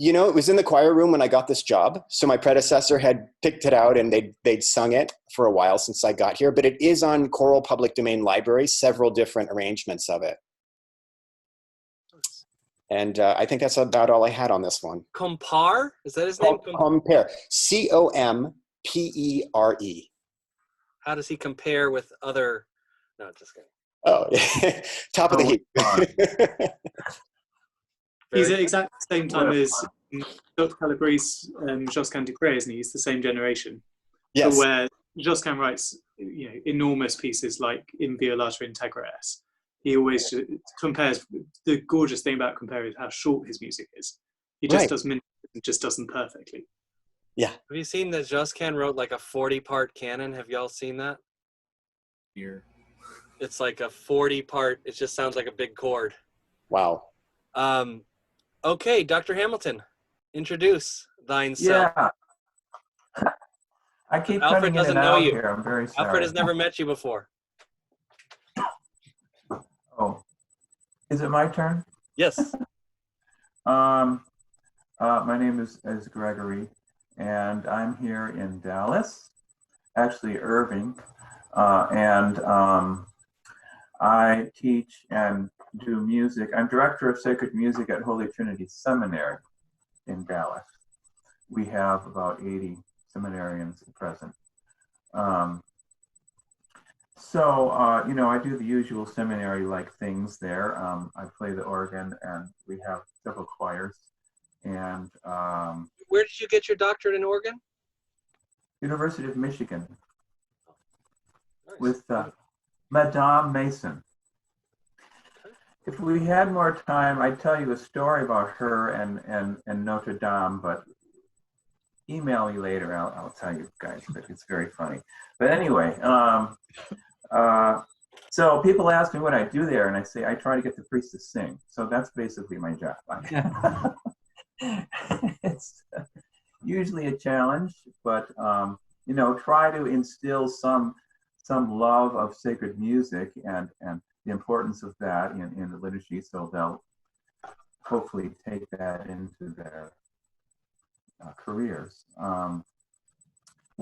Speaker 6: You know, it was in the choir room when I got this job. So my predecessor had picked it out and they'd sung it for a while since I got here, but it is on Choral Public Domain Library, several different arrangements of it. And I think that's about all I had on this one.
Speaker 2: Compare? Is that his name?
Speaker 6: Compare. Compere.
Speaker 2: How does he compare with other? No, just kidding.
Speaker 6: Oh, top of the heap.
Speaker 3: He's at exactly the same time as Dr. Calabrese, Josquin Dupré, isn't he? He's the same generation.
Speaker 6: Yes.
Speaker 3: So where Josquin writes, you know, enormous pieces like In Violata Integra S, he always compares. The gorgeous thing about Compare is how short his music is. He just does minutes, and just does them perfectly.
Speaker 6: Yeah.
Speaker 2: Have you seen that Josquin wrote like a 40-part canon? Have y'all seen that?
Speaker 5: Here.
Speaker 2: It's like a 40-part. It just sounds like a big chord.
Speaker 6: Wow.
Speaker 2: Okay, Dr. Hamilton, introduce thine self.
Speaker 1: Yeah. I keep
Speaker 2: Alfred
Speaker 1: cutting in
Speaker 2: doesn't
Speaker 1: and
Speaker 2: know
Speaker 1: out
Speaker 2: you.
Speaker 1: here. I'm very sorry.
Speaker 2: Alfred has never met you before.
Speaker 1: Oh, is it my turn?
Speaker 2: Yes.
Speaker 1: My name is Gregory, and I'm here in Dallas, actually Irving, and I teach and do music. I'm director of sacred music at Holy Trinity Seminary in Dallas. We have about 80 seminarians at present. You know, I do the usual seminary-like things there. I play the organ, and we have several choirs. And
Speaker 2: Where did you get your doctorate in organ?
Speaker 1: University of Michigan.
Speaker 2: Nice.
Speaker 1: With Madame Mason. If we had more time, I'd tell you a story about her and Notre Dame, but email me later. I'll tell you guys, but it's very funny. But anyway, so people ask me what I do there, and I say I try to get the priests to sing. So that's basically my job. It's usually a challenge, but you know, try to instill some love of sacred music and the importance of that in the liturgy, so they'll hopefully take that into their careers. Well,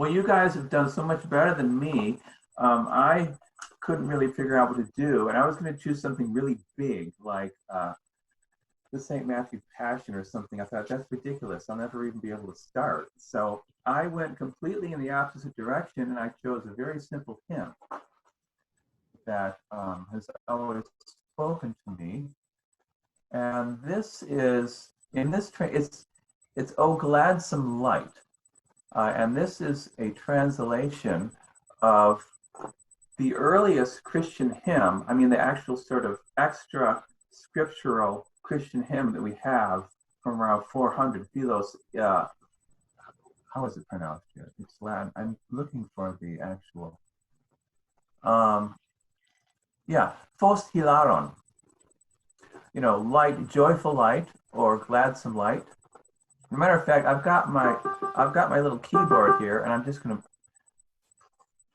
Speaker 1: you guys have done so much better than me. I couldn't really figure out what to do, and I was going to choose something really big, like the St. Matthew Passion or something. I thought, that's ridiculous. I'll never even be able to start. So I went completely in the opposite direction, and I chose a very simple hymn that has always spoken to me. And this is, it's O Gladsome Light. And this is a translation of the earliest Christian hymn. I mean, the actual sort of extra scriptural Christian hymn that we have from around 400. Philos, how is it pronounced here? It's Latin. I'm looking for the actual. Yeah, Phos Hilaron. You know, light, joyful light, or gladsome light. As a matter of fact, I've got my little keyboard here, and I'm just going to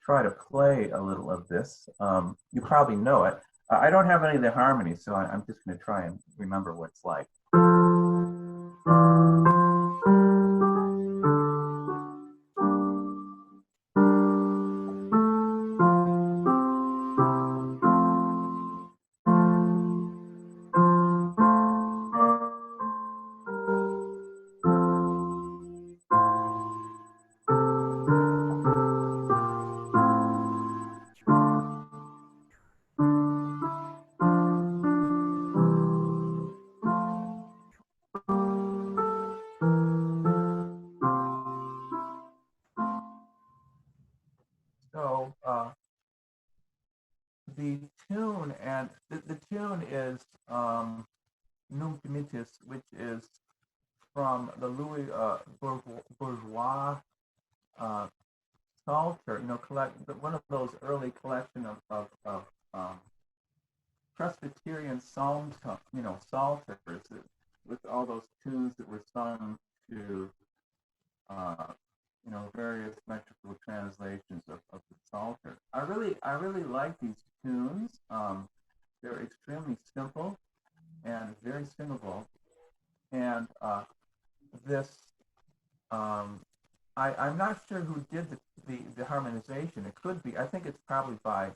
Speaker 1: try to play a little of this. You probably know it. I don't have any of the harmonies, so I'm just going to try and remember what it's like. So the tune the tune is Nunc Dimittis, which is from the Louis Bourgeois Psalter. You know, one of those early collection of Presbyterian psalms, you know, psalters with all those tunes that were sung to you know, various metrical translations of the Psalter. I really like these tunes. They're extremely simple, not sure who did the harmonization. It could be. I think it's probably by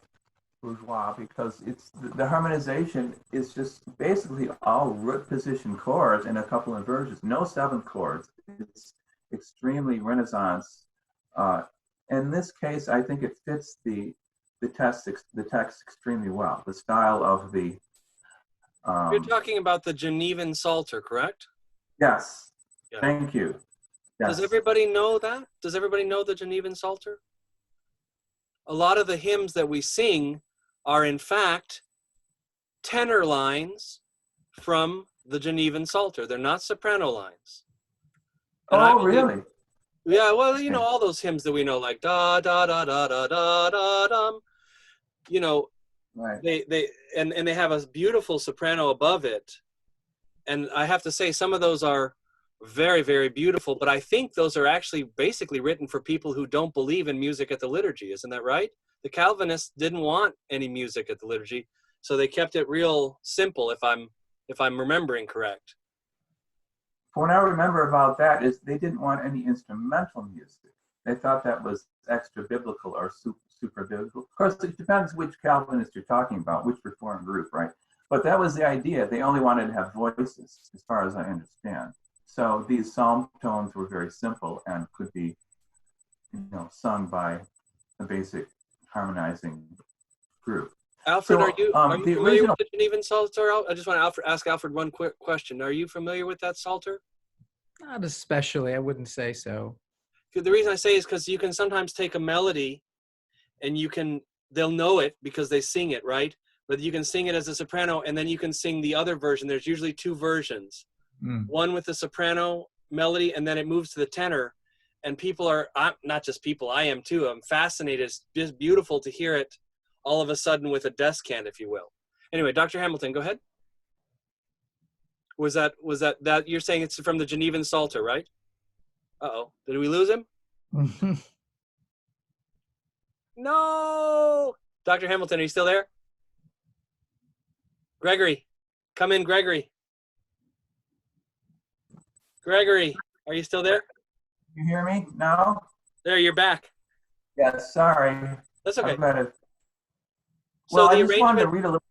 Speaker 1: Bourgeois, because it's the harmonization is just basically all root position chords and a couple of inversions. No seventh chords. It's extremely Renaissance. In this case, I think it fits the text extremely well. The style of the.
Speaker 2: You're talking about the Genevan Psalter, correct?
Speaker 1: Yes.
Speaker 2: Yeah.
Speaker 1: Thank you. Yes.
Speaker 2: Does everybody know that? Does everybody know the Genevan Psalter? A lot of the hymns that we sing are in fact tenor lines from the Genevan Psalter. They're not soprano lines. And
Speaker 1: Oh, really?
Speaker 2: Yeah, well, you know, all those hymns that we know, like da da da da da da da dum, you know,
Speaker 1: right.
Speaker 2: they have a beautiful soprano above it. And I have to say, some of those are very, very beautiful, but I think those are actually basically written for people who don't believe in music at the liturgy. Isn't that right? The Calvinists didn't want any music at the liturgy, so they kept it real simple, if I'm remembering correct.
Speaker 1: What I remember about that is they didn't want any instrumental music. They thought that was extra biblical or super biblical. Of course, it depends which Calvinist you're talking about, which Reformed group, right? But that was the idea. They only wanted to have voices, as far as I understand. So these psalm tones were very simple and could be, sung by a basic harmonizing group.
Speaker 2: Alfred,
Speaker 1: So,
Speaker 2: are you familiar with the Genevan Psalter? I just want to ask Alfred one quick question. Are you familiar with that Psalter?
Speaker 4: Not especially. I wouldn't say so.
Speaker 2: The reason I say is because you can sometimes take a melody and they'll know it because they sing it, right? But you can sing it as a soprano, and then you can sing the other version. There's usually two versions. One with the soprano melody, and then it moves to the tenor. And people are, not just people, I am too. I'm fascinated. It's just beautiful to hear it all of a sudden with a descant, if you will. Anyway, Dr. Hamilton, go ahead. Was that you're saying it's from the Genevan Psalter, right? Uh-oh, did we lose him? No! Dr. Hamilton, are you still there? Gregory, come in, Gregory. Gregory, are you still there?
Speaker 1: You hear me now?
Speaker 2: There, you're back.
Speaker 1: Yes, sorry.
Speaker 2: That's okay.
Speaker 1: Well, I just wanted to read a little.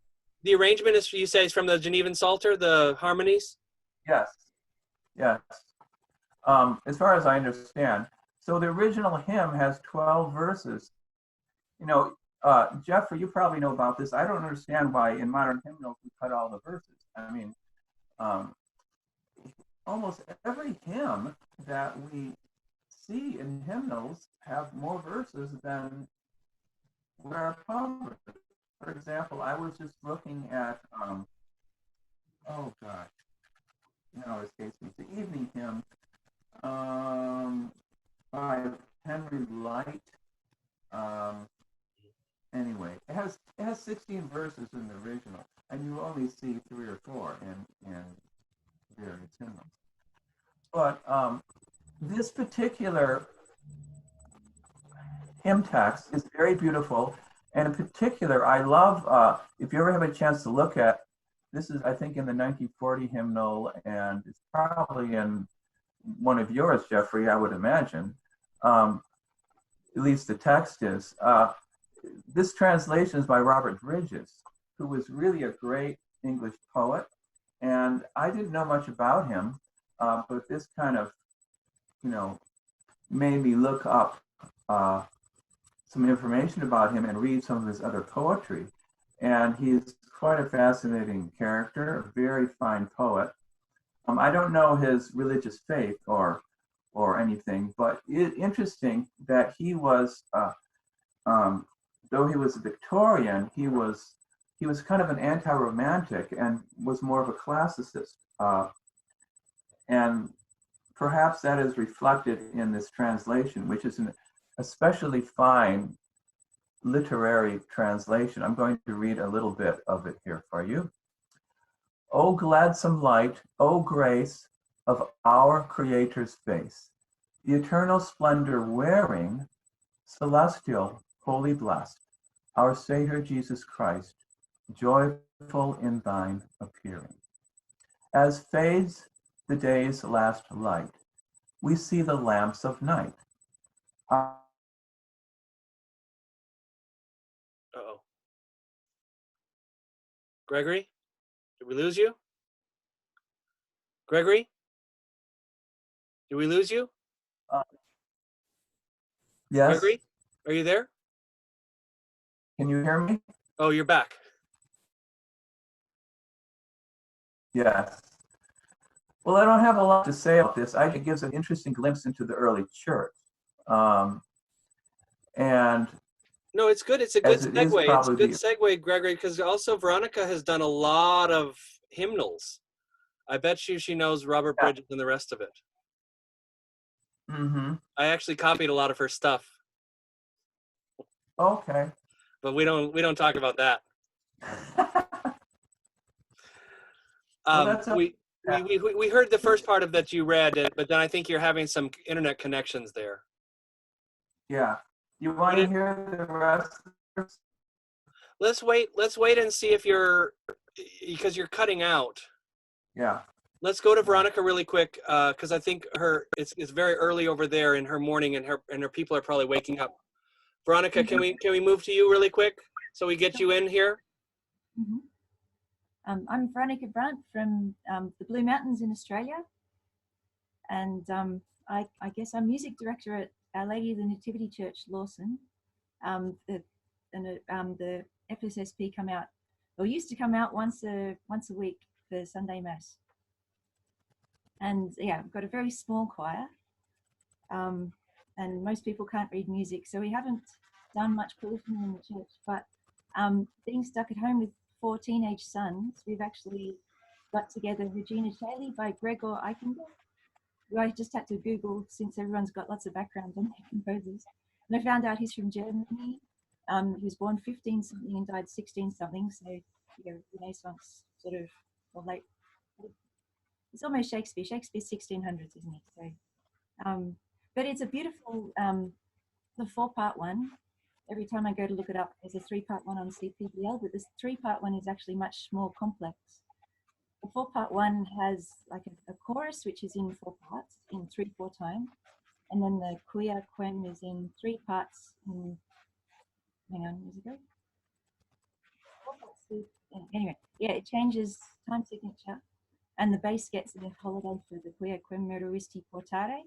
Speaker 2: The arrangement is, you say, is from the Genevan Psalter, the harmonies? Yes.
Speaker 1: As far as I understand. So the original hymn has 12 verses. Jeffrey, you probably know about this. I don't understand why in modern hymnals we cut all the verses. I mean, almost every hymn that we see in hymnals have more verses than were published. For example, I was just looking at, it escapes me. The evening hymn by Henry Light. Anyway, it has 16 verses in the original, and you only see 3 or 4 in various hymnals. But this particular hymn text is very beautiful, and in particular, I love, if you ever have a chance to look at, this is, I think, in the 1940 hymnal, and it's probably in one of yours, Jeffrey, I would imagine. At least the text is. This translation is by Robert Bridges, who was really a great English poet. And I didn't know much about him, but this kind of, made me look up some information about him and read some of his other poetry. And he's quite a fascinating character, a very fine poet. I don't know his religious faith or anything, but it's interesting that he was, though he was a Victorian, he was kind of an anti-romantic and was more of a classicist. And perhaps that is reflected in this translation, which is an especially fine literary translation. I'm going to read a little bit of it here for you. O gladsome light, O grace of our Creator's face, the eternal splendor wearing, celestial, holy blessed, our Savior Jesus Christ, joyful in thine appearing. As fades the day's last light, we see the lamps of night.
Speaker 2: Uh-oh. Gregory, did we lose you? Gregory, did we lose you?
Speaker 1: Yes.
Speaker 2: Gregory, are you there?
Speaker 1: Can you hear me?
Speaker 2: Oh, you're back.
Speaker 1: Yes. Well, I don't have a lot to say about this. I think it gives an interesting glimpse into the early church. And
Speaker 2: No, it's good. It's a good
Speaker 1: as it is
Speaker 2: segue. It's a
Speaker 1: probably
Speaker 2: good
Speaker 1: the,
Speaker 2: segue, Gregory, because also Veronica has done a lot of hymnals. I bet you she knows Robert
Speaker 1: Yeah.
Speaker 2: Bridges and the rest of it.
Speaker 1: mm-hmm.
Speaker 2: I actually copied a lot of her stuff,
Speaker 1: Okay.
Speaker 2: but we don't talk about that.
Speaker 1: Well, that's
Speaker 2: We heard the first part of that you read, but then I think you're having some internet connections there.
Speaker 1: Yeah. You want to hear the rest?
Speaker 2: Let's wait and see if because you're cutting out.
Speaker 1: Yeah.
Speaker 2: Let's go to Veronica really quick, because I think it's very early over there in her morning, and her people are probably waking up. Veronica, can we move to you really quick so we get you in here?
Speaker 7: Mm-hmm. I'm Veronica Brunt from the Blue Mountains in Australia, and I guess I'm music director at Our Lady of the Nativity Church, Lawson. The FSSP come out, or used to come out once a week for Sunday Mass. And yeah, I've got a very small choir, and most people can't read music, so we haven't done much polyphony in the church. But being stuck at home with 4 teenage sons, we've actually got together Regina Cayley by Gregor Eichinger, who I just had to Google since everyone's got lots of background on their composers. And I found out he's from Germany. He was born 15 something and died 16 something, so Renaissance sort of, or late. It's almost Shakespeare. Shakespeare's 1600s, isn't he? So, but it's a beautiful, the 4-part one. Every time I go to look it up, there's a 3-part one on CPBL, but this 3-part one is actually much more complex. The 4-part one has like a chorus, which is in 4 parts, in 3/4 time. And then the quia quem is in 3 parts in, hang on, where's it go? 4 parts, anyway, yeah, it changes time signature. And the bass gets a holiday for the quia quem moristi portare.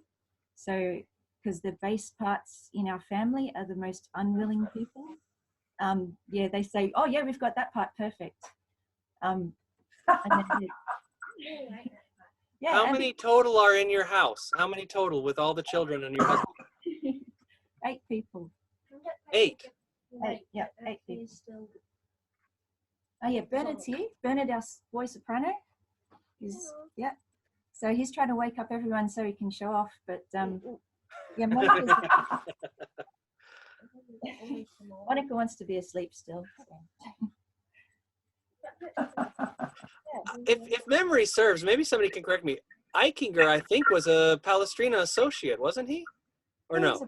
Speaker 7: So, because the bass parts in our family are the most unwilling people. Yeah, they say, oh yeah, we've got that part perfect. And then, yeah,
Speaker 2: How many total are in your house? How many total with all the children and your husband?
Speaker 7: 8 people.
Speaker 2: 8.
Speaker 7: 8, yeah, 8 people. Oh yeah, Bernard's here. Bernard, our boy soprano, is, yeah. So he's trying to wake up everyone so he can show off, but yeah, Monica wants to be asleep still. So.
Speaker 2: If memory serves, maybe somebody can correct me. Eichinger, I think, was a Palestrina associate, wasn't he? Or no?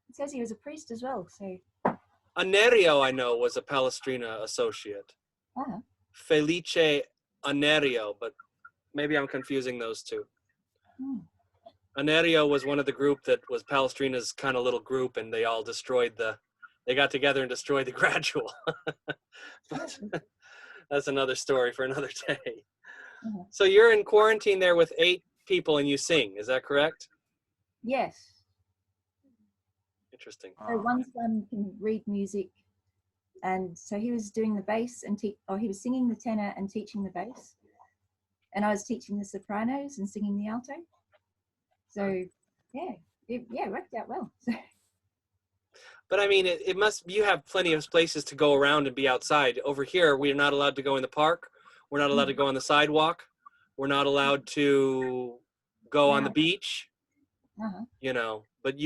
Speaker 7: It says he was a priest as well. So.
Speaker 2: Anerio, I know, was a Palestrina associate. Felice Anerio, but maybe I'm confusing those two. Anerio was one of the group that was Palestrina's kind of little group, and they all they got together and destroyed the gradual. But that's another story for another day. So you're in quarantine there with 8 people and you sing, is that correct?
Speaker 7: Yes.
Speaker 2: Interesting.
Speaker 7: So one son can read music, and so he was doing the bass and he was singing the tenor and teaching the bass, and I was teaching the sopranos and singing the alto. So yeah, it worked out well.
Speaker 2: But I mean, you have plenty of places to go around and be outside. Over here, we are not allowed to go in the park. We're not allowed to go on the sidewalk. We're not allowed to go on the beach. You know, but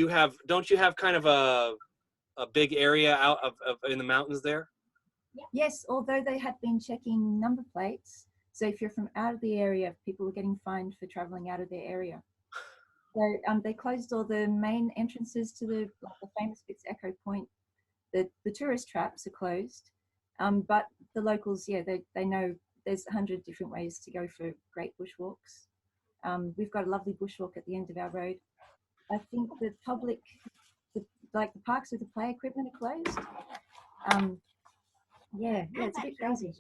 Speaker 2: don't you have kind of a big area out of in the mountains there?
Speaker 7: Yes, although they had been checking number plates. So if you're from out of the area, people are getting fined for traveling out of their area. So they closed all the main entrances to the famous bits, Echo Point. The tourist traps are closed, but the locals, yeah, they know there's 100 different ways to go for great bushwalks. We've got a lovely bushwalk at the end of our road. I think the public, like the parks with the play equipment are closed. Yeah, it's a bit crazy.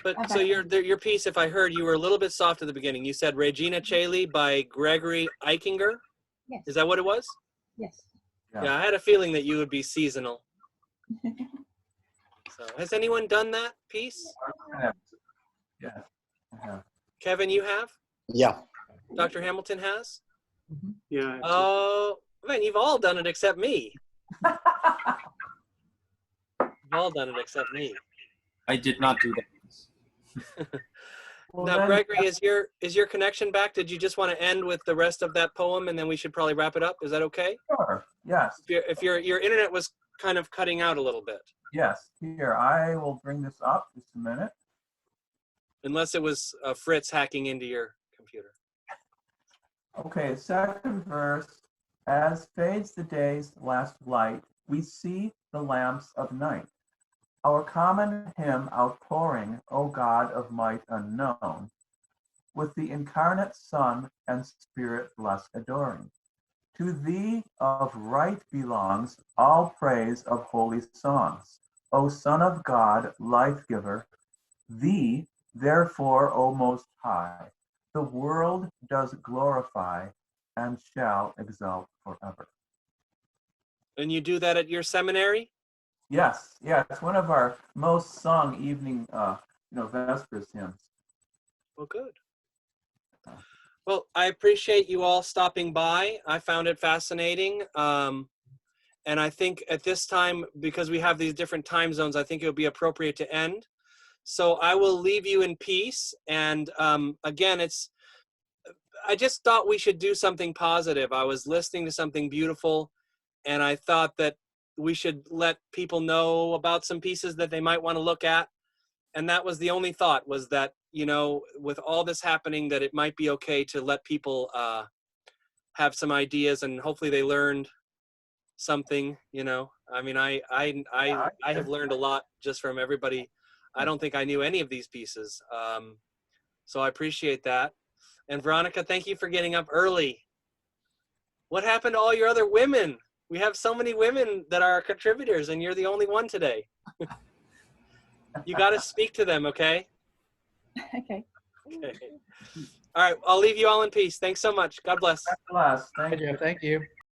Speaker 2: But so your piece, if I heard, you were a little bit soft at the beginning. You said Regina Caeli by Gregory Eichinger.
Speaker 7: Yes.
Speaker 2: Is that what it was?
Speaker 7: Yes.
Speaker 2: Yeah, I had a feeling that you would be seasonal. So, has anyone done that piece?
Speaker 1: Yeah. I have.
Speaker 2: Kevin, you have?
Speaker 6: Yeah.
Speaker 2: Dr. Hamilton has?
Speaker 3: Yeah.
Speaker 2: Oh, man, you've all done it except me. You've all done it except me.
Speaker 5: I did not do that.
Speaker 1: Well,
Speaker 2: Now,
Speaker 1: then-
Speaker 2: Gregory, is your connection back? Did you just want to end with the rest of that poem, and then we should probably wrap it up? Is that okay?
Speaker 1: Sure. Yes.
Speaker 2: If your internet was kind of cutting out a little bit,
Speaker 1: Yes. Here, I will bring this up just a minute.
Speaker 2: unless it was Fritz hacking into your computer.
Speaker 1: Okay, second verse. As fades the day's last light, we see the lamps of night. Our common hymn outpouring, O God of might unknown, with the incarnate Son and Spirit blessed adoring. To thee of right belongs all praise of holy songs. O Son of God, life giver, thee, therefore, O Most High, the world does glorify and shall exalt forever.
Speaker 2: And you do that at your seminary?
Speaker 1: Yes, it's one of our most sung evening, Vespers hymns.
Speaker 2: Well, good. Well, I appreciate you all stopping by. I found it fascinating. And I think at this time, because we have these different time zones, I think it would be appropriate to end. So I will leave you in peace. And again, I just thought we should do something positive. I was listening to something beautiful, and I thought that we should let people know about some pieces that they might want to look at. And that was the only thought, was that, with all this happening, that it might be okay to let people have some ideas, and hopefully they learned something. I mean, I have learned a lot just from everybody. I don't think I knew any of these pieces. So I appreciate that. And Veronica, thank you for getting up early. What happened to all your other women? We have so many women that are contributors, and you're the only one today. You got to speak to them, okay?
Speaker 7: Okay.
Speaker 2: Okay. All right, I'll leave you all in peace. Thanks so much. God bless.
Speaker 1: God bless. Thank you.
Speaker 4: Thank you.